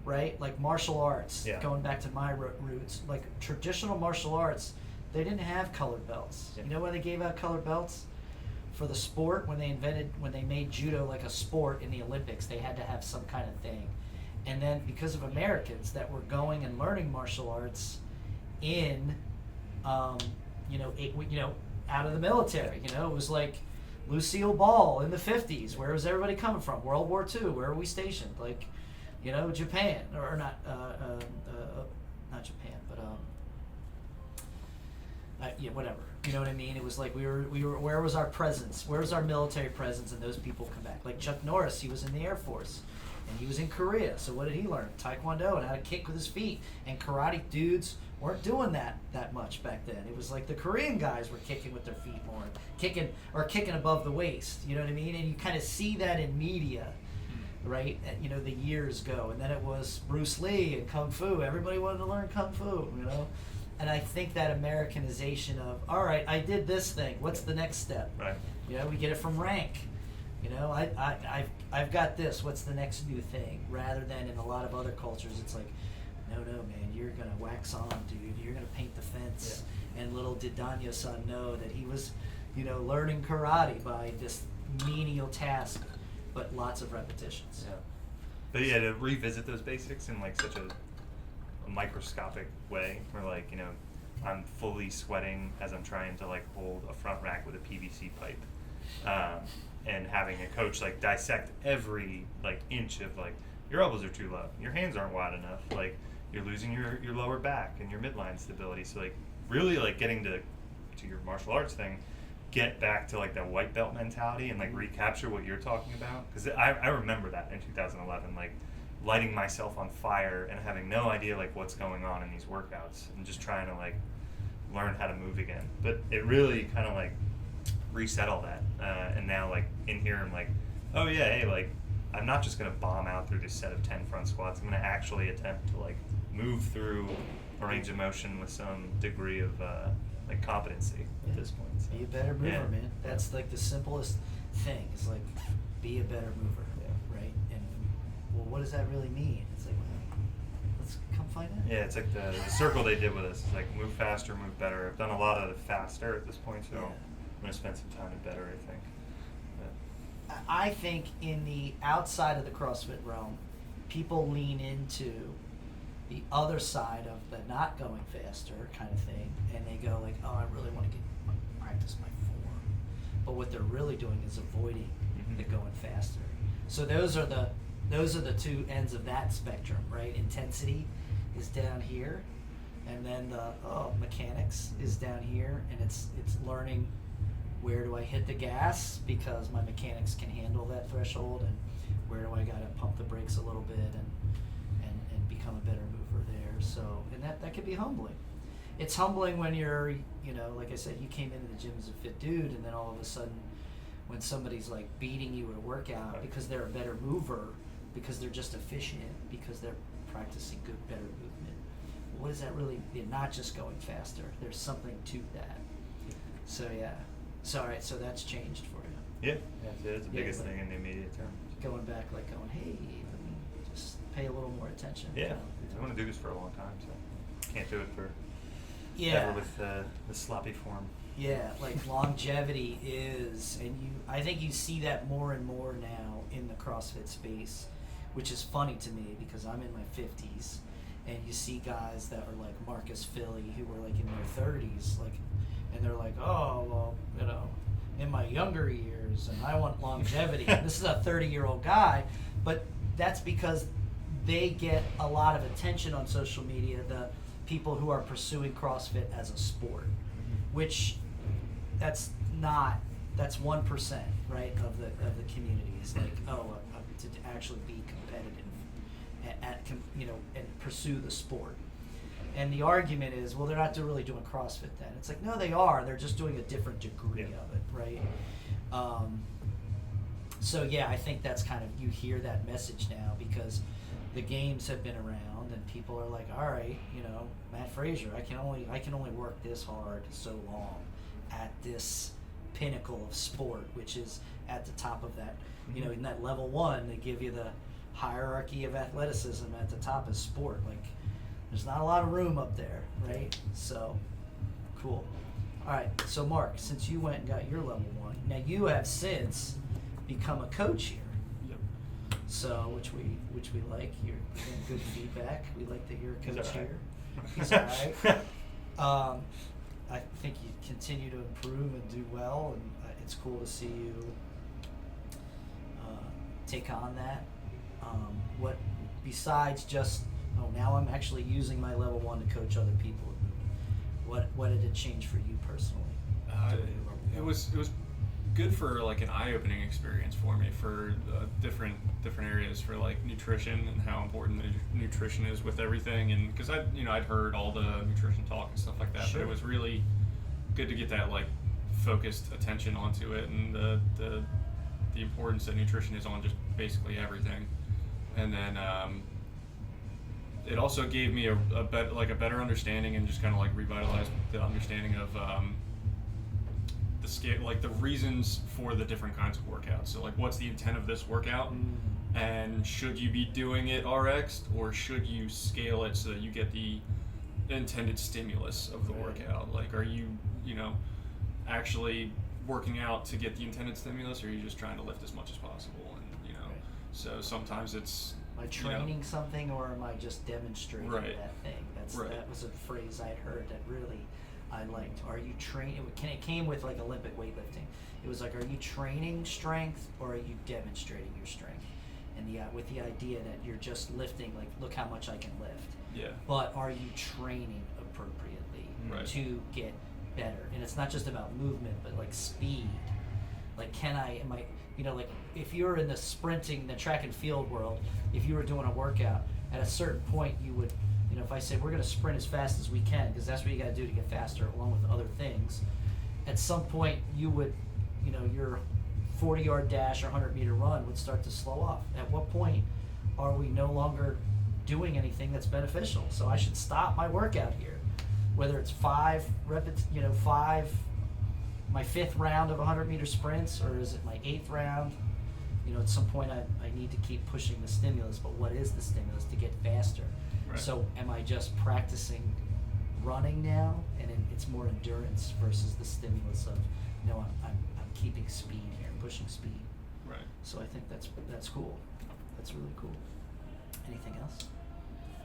right? Like martial arts, Yeah. going back to my roots, like traditional martial arts, they didn't have colored belts. Yeah. You know why they gave out colored belts? For the sport, when they made judo like a sport in the Olympics, they had to have some kind of thing. And then because of Americans that were going and learning martial arts in, out of the military, it was like Lucille Ball in the 50s. Where was everybody coming from? World War II. Where were we stationed? Like, Japan, or not, not Japan, but whatever. You know what I mean? It was like we were. Where was our presence? Where was our military presence? And those people come back. Like Chuck Norris, he was in the Air Force, and he was in Korea. So what did he learn? Taekwondo and how to kick with his feet. And karate dudes weren't doing that much back then. It was like the Korean guys were kicking with their feet more, kicking above the waist. You know what I mean? And you kind of see that in media, right? The years go, and then it was Bruce Lee and Kung Fu. Everybody wanted to learn Kung Fu, And I think that Americanization of, all right, I did this thing. What's the next step? right. We get it from rank. I've got this. What's the next new thing? Rather than in a lot of other cultures, it's like, no, man, you're gonna wax on, dude. You're gonna paint the fence. Yeah. And little did Danya-san know that he was, learning karate by this menial task, but lots of repetitions. Yeah. But yeah, to revisit those basics in like such a microscopic way, where like I'm fully sweating as I'm trying to like hold a front rack with a PVC pipe, and having a coach like dissect every like inch of like your elbows are too low, your hands aren't wide enough, like you're losing your lower back and your midline stability. So like really like getting to your martial arts thing, get back to like that white belt mentality and like recapture what you're talking about, because I remember that in 2011, like lighting myself on fire and having no idea like what's going on in these workouts and just trying to like learn how to move again. But it really kind of like reset all that, and now like in here I'm like, oh yeah, hey, like I'm not just gonna bomb out through this set of 10 front squats. I'm gonna actually attempt to like move through a range of motion with some degree of like competency at this point. So. Be a better mover, Yeah. man. That's like the simplest thing. It's like, be a better mover, right? And well, what does that really mean? It's like, well, let's come find out. Yeah, it's like the circle they did with us. It's like move faster, move better. I've done a lot of the faster at this point, so Yeah. I'm gonna spend some time in better, I think. But, I think in the outside of the CrossFit realm, people lean into the other side of the not going faster kind of thing, and they go like, oh, I really want to practice my form. But what they're really doing is avoiding the going faster. So those are the two ends of that spectrum, right? Intensity is down here, and then the mechanics is down here, and it's learning where do I hit the gas because my mechanics can handle that threshold, and where do I gotta pump the brakes a little bit and become a better mover there. So, and that could be humbling. It's humbling when you're, like I said, you came into the gym as a fit dude, and then all of a sudden when somebody's like beating you at a workout because they're a better mover, because they're just efficient, because they're practicing better movement. What does that really mean? Not just going faster. There's something to that. So yeah. So all right, so that's changed for you. yeah, it's the Yeah, biggest like- thing in the immediate term. Going back, like going, hey, let me just pay a little more attention. Yeah, I want to do this for a long time, so can't do it for Yeah. ever with the sloppy form. Yeah, like longevity is, and I think you see that more and more now in the CrossFit space, which is funny to me because I'm in my 50s, and you see guys that are like Marcus Philly who were like in their 30s, like, and they're like, oh, well, in my younger years, and I want longevity. This is a 30-year-old guy, but that's because they get a lot of attention on social media, the people who are pursuing CrossFit as a sport, which that's not that's 1%, right, of the community. It's like, to actually be competitive and pursue the sport. And the argument is, well, they're not really doing CrossFit then. It's like, no, they are. They're just doing a different degree of it, right? So yeah, I think that's kind of, you hear that message now because the games have been around and people are like, all right, Matt Frazier, I can only work this hard so long at this pinnacle of sport, which is at the top of that. In that level 1, they give you the hierarchy of athleticism at the top of sport. Like, there's not a lot of room up there, right? So, cool. All right, so Mark, since you went and got your level 1, now you have since become a coach here. Yep. So, which we like. You're getting good feedback. We like that you're a coach He's all right. here. He's all right. I think you continue to improve and do well, and it's cool to see you take on that. What besides just, now I'm actually using my level 1 to coach other people. What did it change for you personally? It was good for like an eye-opening experience for me for different areas for like nutrition and how important the nutrition is with everything, and because I'd heard all the nutrition talk and stuff like that, Sure. but it was really good to get that like focused attention onto it and the importance that nutrition is on just basically everything. And then it also gave me a better understanding and just kind of like revitalized the understanding of the scale, like the reasons for the different kinds of workouts. So like, what's the intent of this workout, and should you be doing it RX or should you scale it so that you get the intended stimulus of the workout? Like, are you actually working out to get the intended stimulus, or are you just trying to lift as much as possible? And so sometimes it's, Am I training something, or am I just demonstrating that thing? That was a phrase I'd heard that really I liked. Are you training? It came with like Olympic weightlifting. It was like, are you training strength or are you demonstrating your strength? And with the idea that you're just lifting, like, look how much I can lift. Yeah. But are you training appropriately to get better? And it's not just about movement, but like speed. Like, like if you're in the sprinting, the track and field world, if you were doing a workout, at a certain point you would, if I said we're going to sprint as fast as we can, because that's what you got to do to get faster along with other things, at some point you would, your 40-yard dash or 100-meter run would start to slow off. At what point are we no longer doing anything that's beneficial? So I should stop my workout here, whether it's 5 my 5th round of 100-meter sprints, or is it my 8th round? At some point I need to keep pushing the stimulus, but what is the stimulus to get faster? Right. So am I just practicing running now, and it's more endurance versus the stimulus of, I'm keeping speed here, pushing speed. Right. So I think that's cool. That's really cool. Anything else?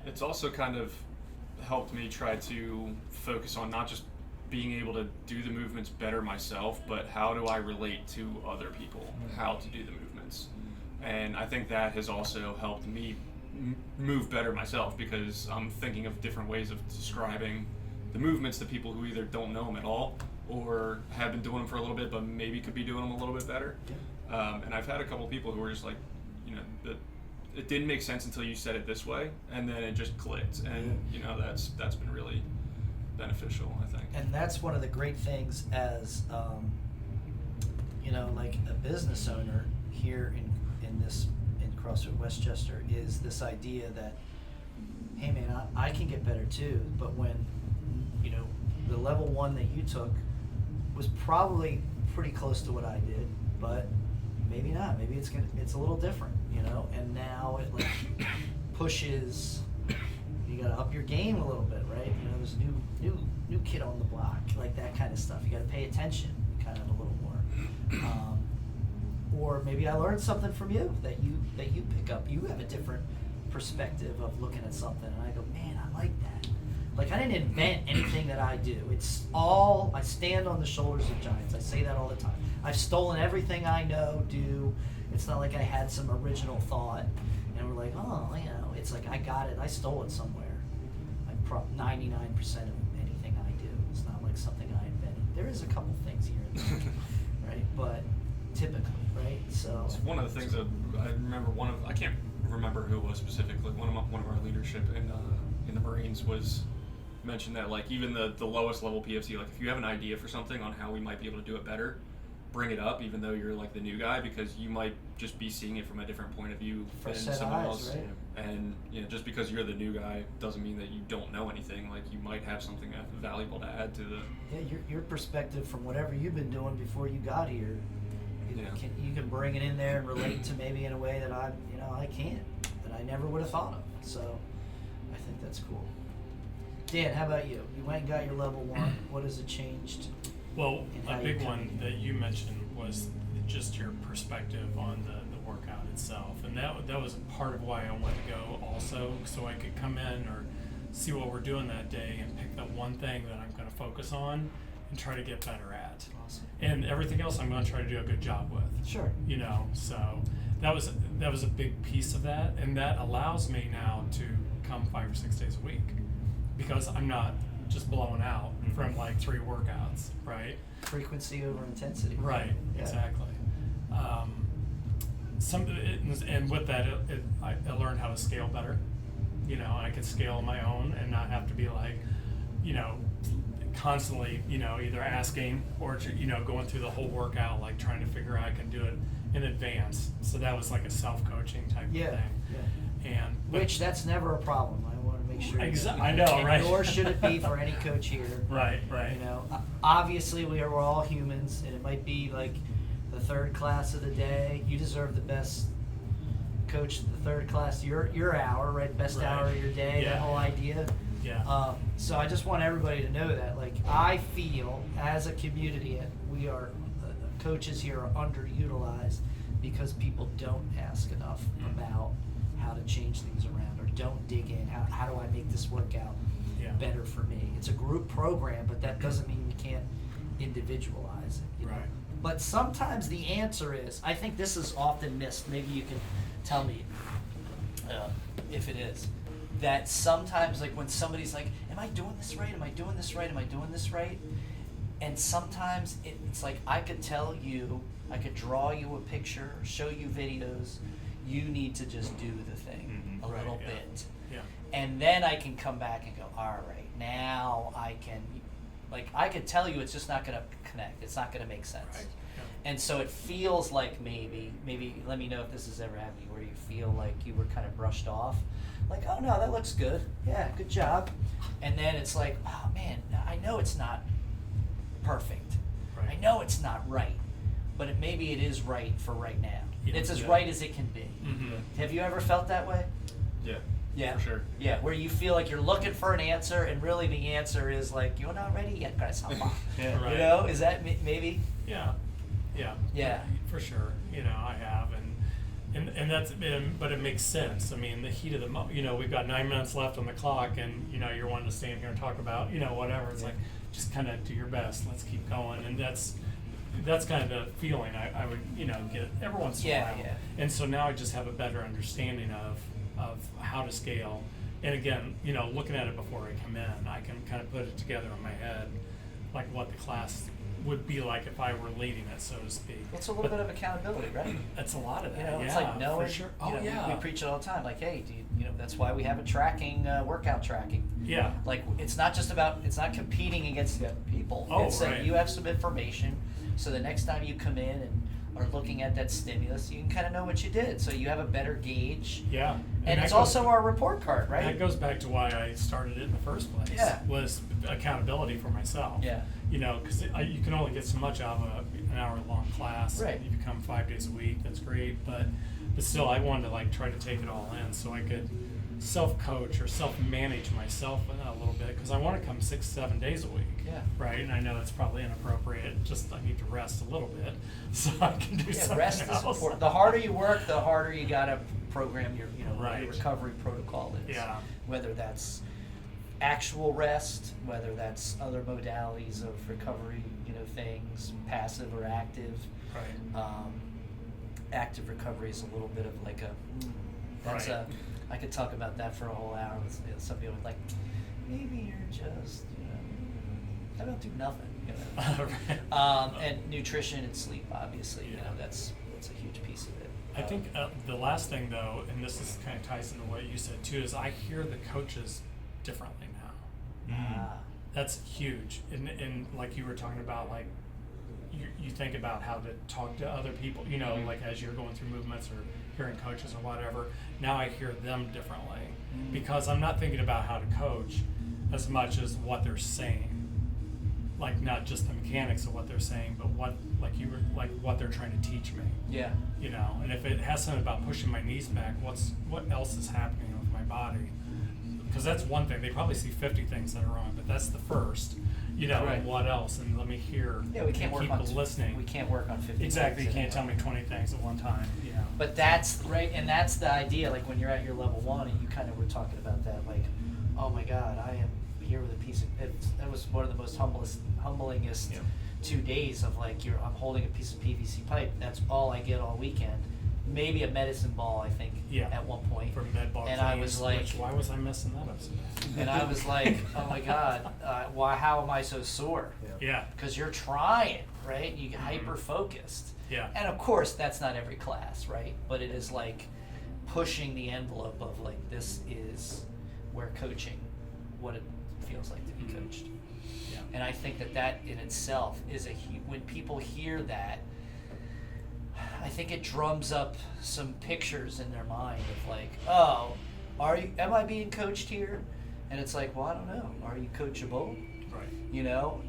It's also kind of helped me try to focus on not just being able to do the movements better myself, but how do I relate to other people, how to do the movements. And I think that has also helped me move better myself, because I'm thinking of different ways of describing the movements to people who either don't know them at all or have been doing them for a little bit but maybe could be doing them a little bit better. And I've had a couple people who were just like, that it didn't make sense until you said it this way, and then it just clicked, and that's been really beneficial, I think. And that's one of the great things as like a business owner here in CrossFit Westchester, is this idea that, hey man, I can get better too, but when the level 1 that you took was probably pretty close to what I did, but maybe not. Maybe it's a little different, and now it like pushes. You gotta up your game a little bit, right? There's new kid on the block, like that kind of stuff. You gotta pay attention, kind of a little more. Or maybe I learned something from you that you pick up. You have a different perspective of looking at something, and I go, man, I like that. Like, I didn't invent anything that I do. It's all, I stand on the shoulders of giants. I say that all the time. I've stolen everything I do. It's not like I had some original thought, and we're like, it's like I got it. I stole it somewhere. 99% of anything I do. It's not like something I invented. There is a couple things here and there, right? But typically, right? So It's one of the things that I remember. I can't remember who it was specifically. One of our leadership in the Marines was mentioned that, like, even the lowest level PFC, like, if you have an idea for something on how we might be able to do it better, bring it up, even though you're like the new guy, because you might just be seeing it from a different point of view than Fresh set someone eyes, else. right? And just because you're the new guy doesn't mean that you don't know anything. Like, you might have something valuable to add to the. Yeah, your perspective from whatever you've been doing before you got here, you can bring it in there and relate to maybe in a way that I can't, that I never would have thought of. So I think that's cool. Dan, how about you? You went and got your level 1. What has it changed? Well, And a how you big come one in. that you mentioned was just your perspective on the workout itself, and that was part of why I wanted to go also, so I could come in or see what we're doing that day and pick the one thing that I'm going to focus on and try to get better at. Awesome. And everything else I'm going to try to do a good job with. Sure. So that was a big piece of that, and that allows me now to come 5 or 6 days a week because I'm not just blowing out from like 3 workouts, right? Frequency over intensity. Right, Yeah. exactly. And with that, I learned how to scale better. I could scale on my own and not have to be like, constantly, either asking or, going through the whole workout, like trying to figure out I can do it in advance. So that was like a self-coaching type of Yeah. thing. Yeah. Which that's never a problem. I want to make sure. I know, right? Nor should it be for any coach here. Right. Obviously we're all humans, and it might be like the 3rd class of the day. You deserve the best coach of the 3rd class, your hour, right? Best Right. hour of your day. Yeah. That whole idea. Yeah. So I just want everybody to know that, like, I feel as a community, we are coaches here are underutilized because people don't ask enough about how to change things around, or don't dig in. How do I make this workout better for me? It's a group program, but that doesn't mean we can't individualize it. Right. But sometimes the answer is, I think this is often missed. Maybe you can tell me if it is. That sometimes, like, when somebody's like, am I doing this right? Am I doing this right? Am I doing this right? And sometimes it's like, I could tell you, I could draw you a picture, show you videos. You need to just do the thing a little bit. Yeah. And then I can come back and go, all right, now I can, like, I could tell you it's just not going to connect. It's not going to make sense. Right. Yeah. And so it feels like maybe let me know if this has ever happened to you, where you feel like you were kind of brushed off. Like, oh no, that looks good. Yeah, good job. And then it's like, oh man, I know it's not perfect. Right. I know it's not right. But maybe it is right for right now. Yeah. It's as Yeah. right as it can be. Mm-hmm. Have you ever felt that way? Yeah. Yeah. For sure. Yeah, where you feel like you're looking for an answer, and really the answer is like, you're not ready yet, grasshopper. Yeah. Right. You know, is that maybe? Yeah. Yeah. For sure. I have, and that's but it makes sense. I mean, the heat of the we've got 9 minutes left on the clock, and you're wanting to stand here and talk about whatever. It's like, just kind of do your best. Let's keep going, and that's kind of the feeling I would get every once in a while. Yeah. And so now I just have a better understanding of how to scale. And again, looking at it before I come in, I can kind of put it together in my head, like what the class would be like if I were leading it, so to speak. It's a little bit of accountability, right? That's a lot of that. It's yeah, like knowing. for sure. We preach it all the time. Like, hey, that's why we have a tracking, workout tracking. Yeah. Like, it's not competing against the other people. Oh, it's right. that you have some information, so the next time you come in and are looking at that stimulus, you can kind of know what you did, so you have a better gauge. Yeah. And that it's goes- also our report card, right? That goes back to why I started it in the first place. Yeah. Was accountability for myself. Yeah. Because you can only get so much out of an hour-long class. Right. You become 5 days a week. That's great, but still, I wanted to try to take it all in so I could self-coach or self-manage myself a little bit, because I want to come 6-7 days a week. Yeah. Right. And I know that's probably inappropriate. Just I need to rest a little bit so I can do something Rest else. is important. The harder you work, the harder you gotta program your what Right. your recovery protocol is. Yeah. Whether that's actual rest, whether that's other modalities of recovery, things, passive or active. Right. Active recovery is a little bit of like that's Right. I could talk about that for a whole hour. Some people are like, maybe you're just, how about do nothing? You know. Right. And nutrition and sleep, obviously. You Yeah. know, that's a huge piece of it. I think the last thing though, and this is kind of ties into what you said too, is I hear the coaches differently now. Ah, That's huge. And like you were talking about, like you think about how to talk to other people, you know, like as you're going through movements or hearing coaches or whatever. Now I hear them differently because I'm not thinking about how to coach as much as what they're saying. Like not just the mechanics of what they're saying, but what, like you were, like what they're trying to teach me. yeah. You know, and if it has something about pushing my knees back, what else is happening with my body? Because that's one thing. They probably see 50 things that are wrong, but that's the first. You know, Right. and what else? And let me hear. Yeah, we can't and work keep on listening. We can't work on 50. Exactly. You things can't tell anymore. me 20 things at one time. You know. But that's right, and that's the idea. Like when you're at your level 1, and you kind of were talking about that. Like, oh my God, I am here with a piece of. That was one of the most humblingest Yeah. 2 days of like I'm holding a piece of PVC pipe. That's all I get all weekend. Maybe a medicine ball, I think. Yeah. At one point. For med ball And I cleans, was like, which, why was I messing that up so bad? and I was like, oh my God, why? How am I so sore? Yeah. Because you're trying, right? You get hyper focused. Yeah. And of course, that's not every class, right? But it is like pushing the envelope of like, this is where coaching, what it feels like to be coached. Yeah. And I think that in itself is when people hear that, I think it drums up some pictures in their mind of like, oh, am I being coached here? And it's like, well, I don't know. Are you coachable? Right. You know,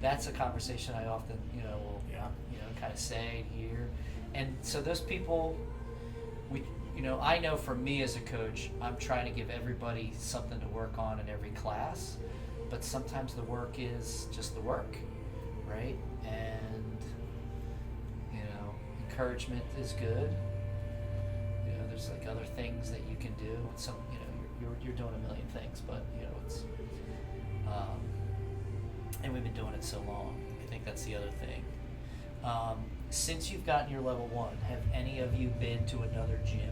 that's a conversation I often, will, Yeah. kind of say here. And so those people, I know for me as a coach, I'm trying to give everybody something to work on in every class, but sometimes the work is just the work, right? And, encouragement is good. There's like other things that you can do. Some, you're doing a million things, but, it's, and we've been doing it so long. I think that's the other thing. Since you've gotten your level 1, have any of you been to another gym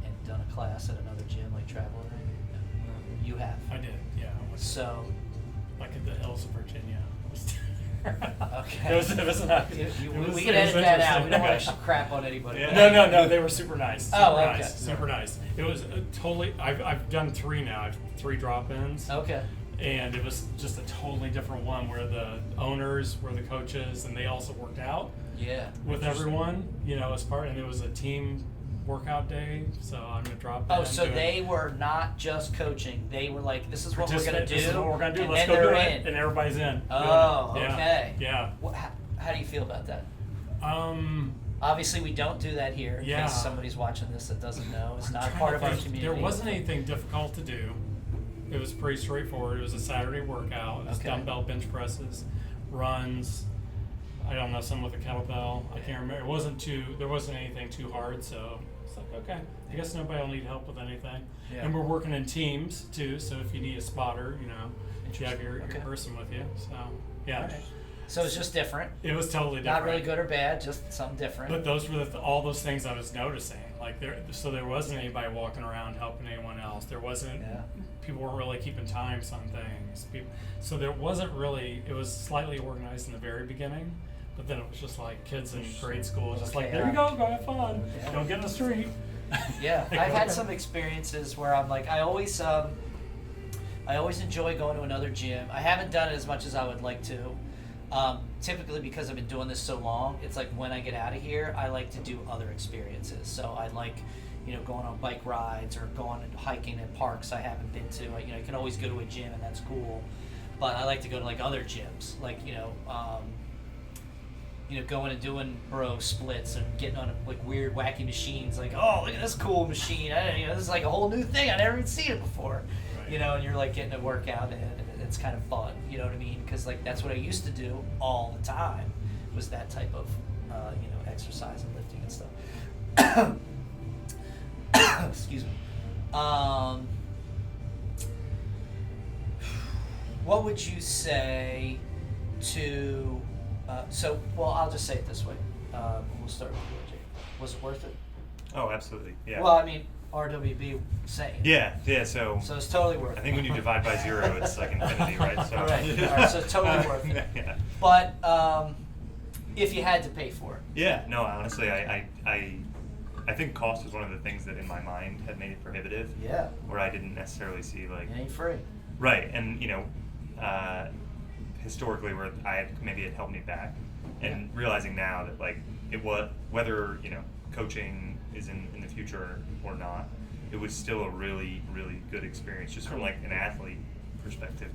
and done a class at another gym, like travel or anything? No. You have. I did. Yeah. I was So, like at the hills of Virginia. okay. It was not. we it was- can it was edit that out. We don't want interesting. to crap on anybody. Yeah. No, they were super nice. Super Oh, okay. nice. Super nice. It was totally. I've done 3 now. I've 3 drop-ins. Okay. And it was just a totally different one where the owners were the coaches and they also worked out Yeah. with everyone, as part, and it was a team workout day. So I'm gonna drop in. Oh, so do it. they were not just coaching. They were like, this is what we're going to do. This is what we're gonna do. And Let's then go do they're it. in. And everybody's in. Oh, doing it. Yeah. okay. Yeah. How do you feel about that? Um. Obviously, we don't do that here. In Yeah. case somebody's watching this that doesn't know. It's I'm not trying part to of our think. community. There wasn't anything difficult to do. It was pretty straightforward. It was a Saturday workout. It was Okay. dumbbell bench presses, runs. I don't know, some with a kettlebell. I can't remember. There wasn't anything too hard, so it's like, okay, I guess nobody will need help with anything. Yeah. And we're working in teams too, so if you need a spotter, you have your Okay. person with you. So yeah, All right. So it's just different. it was totally different. Not really good or bad, just something different. But those were all those things I was noticing. Like there wasn't anybody walking around helping anyone else. There wasn't. Yeah. People weren't really keeping times on things. So there wasn't really. It was slightly organized in the very beginning, but then it was just like kids in grade school, just like, there you go have fun. Yeah. Don't get in the street. Yeah, Like, I've had okay. some experiences where I'm like, I always enjoy going to another gym. I haven't done it as much as I would like to. Typically because I've been doing this so long, it's like when I get out of here, I like to do other experiences. So I like, going on bike rides or going and hiking in parks I haven't been to. You can always go to a gym and that's cool. But I like to go to like other gyms, like, going and doing bro splits and getting on like weird wacky machines. Like, oh, look at this cool machine! This is like a whole new thing. I never even seen it before. Right. And you're like getting a workout and it's kind of fun. You know what I mean? Because like that's what I used to do all the time. Was that type of exercise and lifting and stuff. Excuse me. What would you say to? I'll just say it this way. We'll start with you, Jake. Was it worth it? Oh, absolutely. Yeah. Well, I mean, RWB saying. Yeah. So So it's totally worth it. I think when you divide by 0, it's like infinity, right? So Right. All right, so it's totally worth it. Yeah. But if you had to pay for it. Yeah, no, honestly, I think cost was one of the things that in my mind had made it prohibitive. Yeah. Where I didn't necessarily see like. It ain't free. Right, and historically, where maybe it held me back, and realizing now that like it was whether coaching is in the future or not, it was still a really really good experience just from like an athlete perspective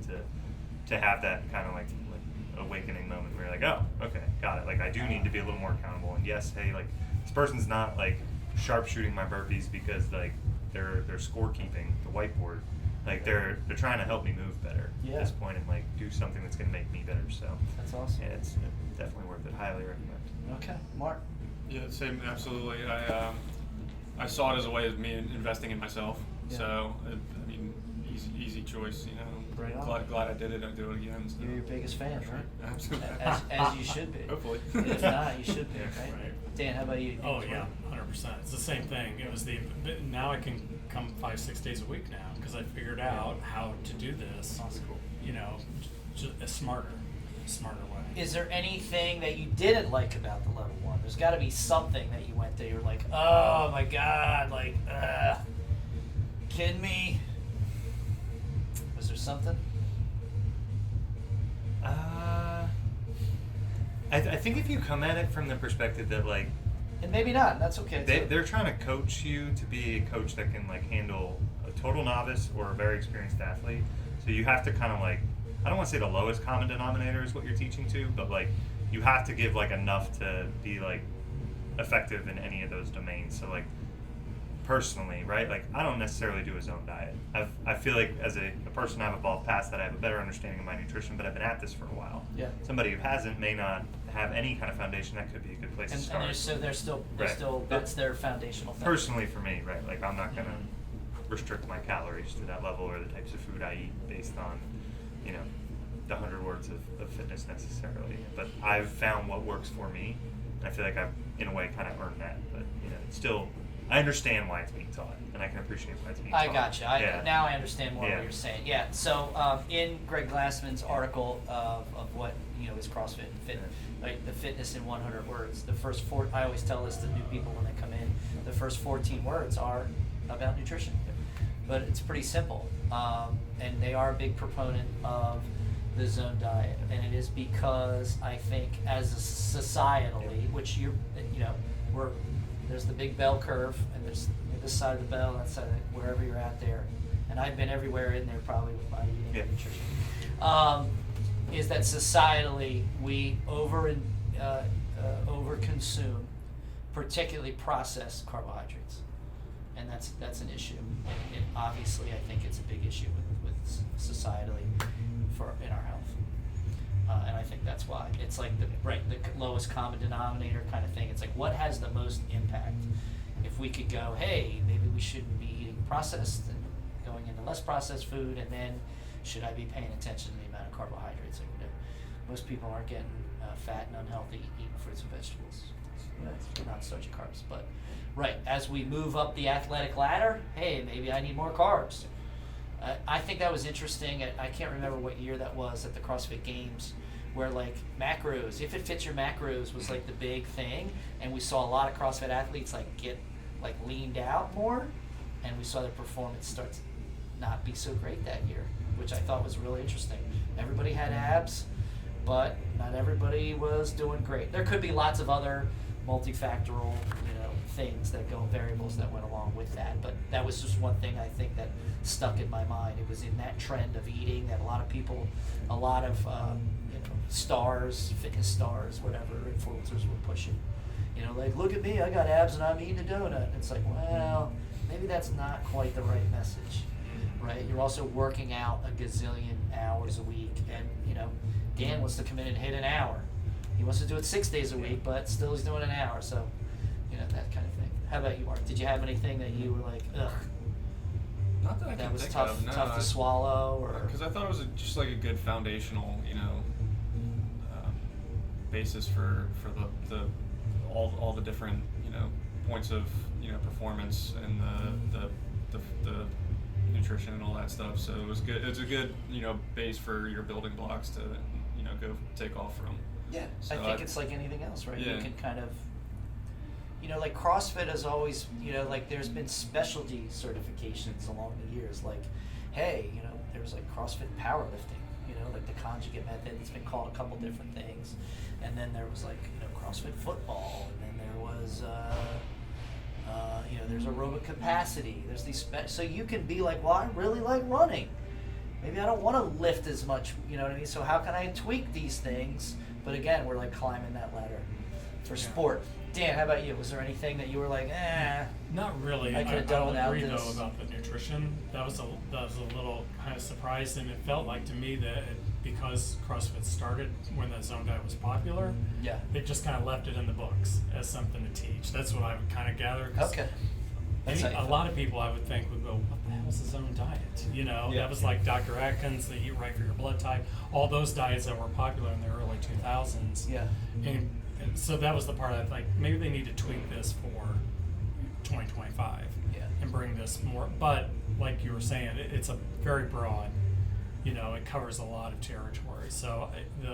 to have that kind of like awakening moment where you're like, oh, okay, got it. Like I do need to be a little more accountable, and yes, hey, like this person's not like sharpshooting my burpees because like they're scorekeeping the whiteboard. Like they're trying to help me move better at this point and like do something that's going to make me better. So That's awesome. yeah, it's definitely worth it. Highly recommend. Okay, Mark. Yeah, same, absolutely. I saw it as a way of me investing in myself. Yeah. So I mean, easy choice. Right on. Glad I did it. I'll do it again. So. You're your biggest fan, right? Absolutely. As you should be. Hopefully. If not, you should be, Yeah. right? Right. Dan, how about you? Oh yeah, 100%. It's the same thing. It was now I can come 5-6 days a week now because I figured out how to do this. Awesome. Just a smarter way. Is there anything that you didn't like about the level 1? There's got to be something that you went there. You're like, oh my god, like, kidding me? Was there something? I think if you come at it from the perspective that like And maybe not. That's okay. too. they're trying to coach you to be a coach that can like handle a total novice or a very experienced athlete. So you have to kind of like, I don't want to say the lowest common denominator is what you're teaching to, but like you have to give like enough to be like effective in any of those domains. So like personally, right? Like I don't necessarily do a zone diet. I feel like as a person I've evolved past that, I have a better understanding of my nutrition, but I've been at this for a while. Yeah. Somebody who hasn't may not have any kind of foundation. That could be a good place to start. And they're still Right. that's their foundational thing. Personally for me, right? Like I'm not gonna restrict my calories to that level or the types of food I eat based on, the 100 words of fitness necessarily. But I've found what works for me, and I feel like I've in a way kind of earned that. But it's still, I understand why it's being taught, and I can appreciate why it's being taught. I gotcha. Now I understand more Yeah. what you're saying. Yeah. So in Greg Glassman's article of what is CrossFit and fit, like the fitness in 100 words. The first I always tell this to new people when they come in. The first 14 words are about nutrition, but it's pretty simple. And they are a big proponent of the zone diet, and it is because I think as a societally, which there's the big bell curve, and there's this side of the bell, that side of wherever you're at there, and I've been everywhere in there probably with my eating and nutrition. Is that societally we over consume, particularly processed carbohydrates, and that's an issue. And obviously, I think it's a big issue with societally in our health. And I think that's why it's like the lowest common denominator kind of thing. It's like what has the most impact. If we could go, hey, maybe we shouldn't be eating processed and going into less processed food, and then should I be paying attention to the amount of carbohydrates I do? Most people aren't getting fat and unhealthy eating fruits and vegetables. Not starchy carbs, but as we move up the athletic ladder, hey, maybe I need more carbs. I think that was interesting. I can't remember what year that was at the CrossFit Games, where like macros, if it fits your macros, was like the big thing, and we saw a lot of CrossFit athletes like get like leaned out more, and we saw their performance start to not be so great that year, which I thought was really interesting. Everybody had abs, but not everybody was doing great. There could be lots of other multifactorial, things variables that went along with that, but that was just one thing I think that stuck in my mind. It was in that trend of eating that a lot of stars, fitness stars, whatever influencers were pushing. Like, look at me, I got abs and I'm eating a donut. It's like, well, maybe that's not quite the right message, right? You're also working out a gazillion hours a week, and Dan wants to come in and hit an hour. He wants to do it 6 days a week, but still he's doing an hour. So, that kind of thing. How about you, Mark? Did you have anything that you were like, ugh? Not that I That can was think tough, of. No, tough to swallow, or because I thought it was just like a good foundational, basis for all the different points of performance and the nutrition and all that stuff. So it was good. It's a good base for your building blocks to go take off from. Yeah, So I think it's like anything else, right? Yeah. You can kind of, like CrossFit has always, like there's been specialty certifications along the years. Like, hey, there was like CrossFit powerlifting, like the conjugate method. It's been called a couple different things. And then there was like, CrossFit football. And then there was, there's aerobic capacity. There's these, so you can be like, well, I really like running. Maybe I don't want to lift as much, you know what I mean? So how can I tweak these things? But again, we're like climbing that ladder for sport. Dan, how about you? Was there anything that you were like, Not really. I could have done would without agree this. though about the nutrition. That was a little kind of surprised, and it felt like to me that because CrossFit started when the zone diet was popular, Yeah. they just kind of left it in the books as something to teach. That's what I would kind of gather. 'Cause Okay. That's how you a felt. lot of people I would think would go, what the hell is the zone diet? Yeah. That was like Dr. Atkins, the Eat Right for Your Blood Type, all those diets that were popular in the early 2000s. Yeah. And so that was the part I like, maybe they need to tweak this for 2025 Yeah. and bring this more. But like you were saying, it's a very broad, it covers a lot of territory. So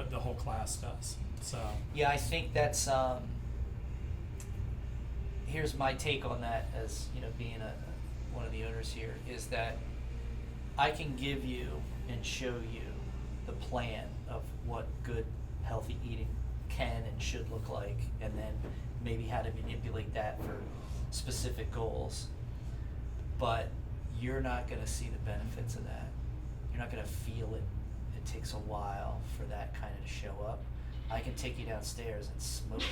the whole class does. So Yeah, I think that's here's my take on that as being one of the owners here, is that I can give you and show you the plan of what good healthy eating can and should look like, and then maybe how to manipulate that for specific goals. But you're not going to see the benefits of that. You're not going to feel it. It takes a while for that kind of to show up. I can take you downstairs and smoke you.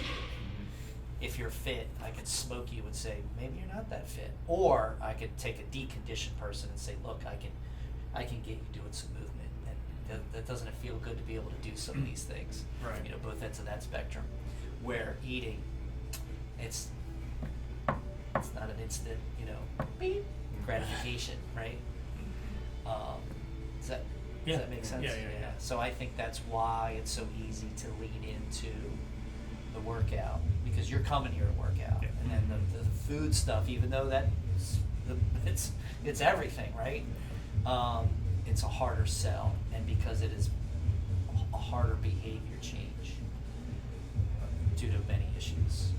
If you're fit, I could smoke you and say, maybe you're not that fit. Or I could take a deconditioned person and say, look, I can get you doing some movement. And that doesn't it feel good to be able to do some of these things? Right. Both ends of that spectrum. Where eating, it's not an instant, beep, gratification, right? Does that make sense? Yeah. So I think that's why it's so easy to lean into the workout, because you're coming here to work out. Yeah. And then the food stuff, even though it's everything, right? It's a harder sell, and because it is a harder behavior change due to many issues,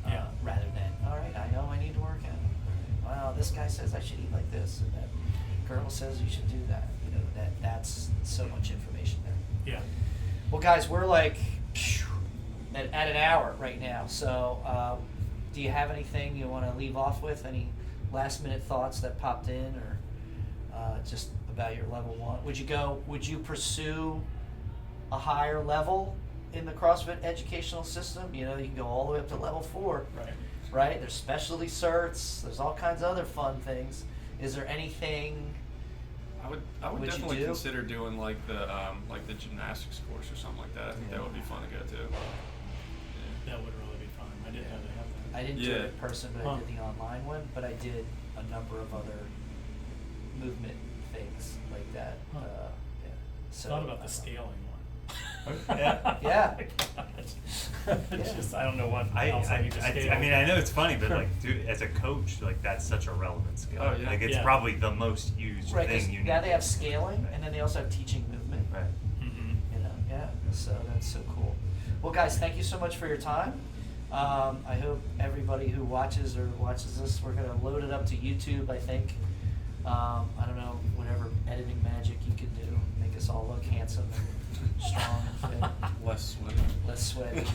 rather than, all right, I know I need to work out. Well, this guy says I should eat like this, and that girl says you should do that. That's so much information there. yeah. Well, guys, we're like at an hour right now. So, do you have anything you want to leave off with? Any last minute thoughts that popped in, or just about your level one? Would you pursue a higher level in the CrossFit educational system? You can go all the way up to level 4. Right. Right? There's specialty certs. There's all kinds of other fun things. Is there anything? I would Would you definitely do? consider doing like the gymnastics course or something like that. I think that would be fun to go to. Yeah. That would really be fun. I didn't have to have that. I didn't do it Yeah. in person, but I did the online one. But I did a number of other movement things like that. Huh. Yeah. So Thought about the scaling one. Yeah. It's just, I don't know what I else I need to scale. mean, I know it's funny, but like, dude, as a coach, like that's such a relevant skill. Oh, yeah. Like it's Yeah. probably the most used Right. 'Cause thing you need. now they have scaling, and then they also have teaching movement. Right. Mhm. Yeah. So that's so cool. Well, guys, thank you so much for your time. I hope everybody who watches this, we're gonna load it up to YouTube. I think. I don't know, whatever editing magic you can do, make us all look handsome and strong and fit. Less sweaty. Less sweaty.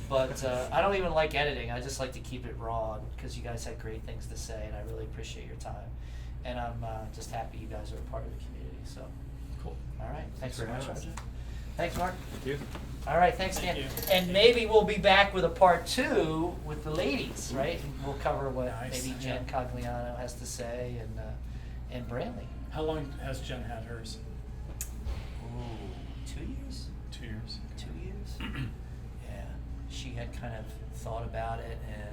But I don't even like editing. I just like to keep it raw, because you guys had great things to say, and I really appreciate your time. And I'm just happy you guys are a part of the community. So, Cool. all right. Thanks so for much, having us. Roger. Thanks, Mark. Thank you. All right, thanks, Dan. Thank you. And maybe we'll be back with a part 2 with the ladies, right? And we'll cover what Nice, maybe Jen yeah. Cogliano has to say, and Brantley. How long has Jen had hers? Ooh, 2 years? 2 years. 2 years? Yeah, she had kind of thought about it, and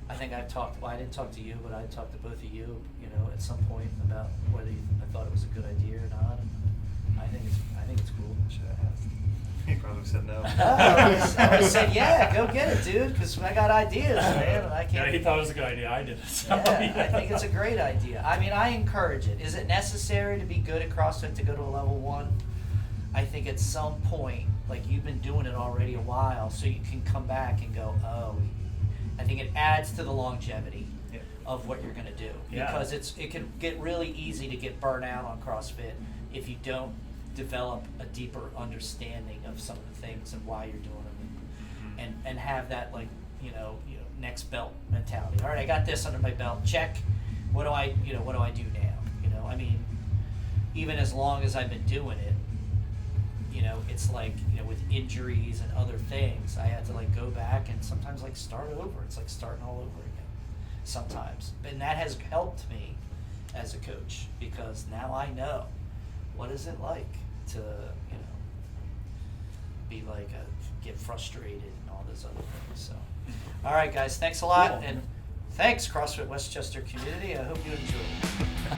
I think I didn't talk to you, but I talked to both of you, at some point about whether I thought it was a good idea or not. And I think it's cool. Should I ask? He probably said no. I said, yeah, go get it, dude, because I got ideas, man. And I Yeah, can't. he thought it was a good idea. I did it. So, Yeah, I think it's a great idea. I mean, I encourage it. Is it necessary to be good at CrossFit to go to a level 1? I think at some point, like you've been doing it already a while, so you can come back and go, oh, I think it adds to the longevity Yeah. of what you're going to do. Yeah. Because it can get really easy to get burnt out on CrossFit if you don't develop a deeper understanding of some of the things and why you're doing them, and have that, like, you know next belt mentality. All right, I got this under my belt. Check. What do I do now? I mean, even as long as I've been doing it, it's like, with injuries and other things, I had to like go back and sometimes like start over. It's like starting all over again sometimes. And that has helped me as a coach, because now I know what is it like to, be like get frustrated and all those other things. So, all right, guys, thanks a lot. Cool. And thanks, CrossFit Westchester community. I hope you enjoyed it.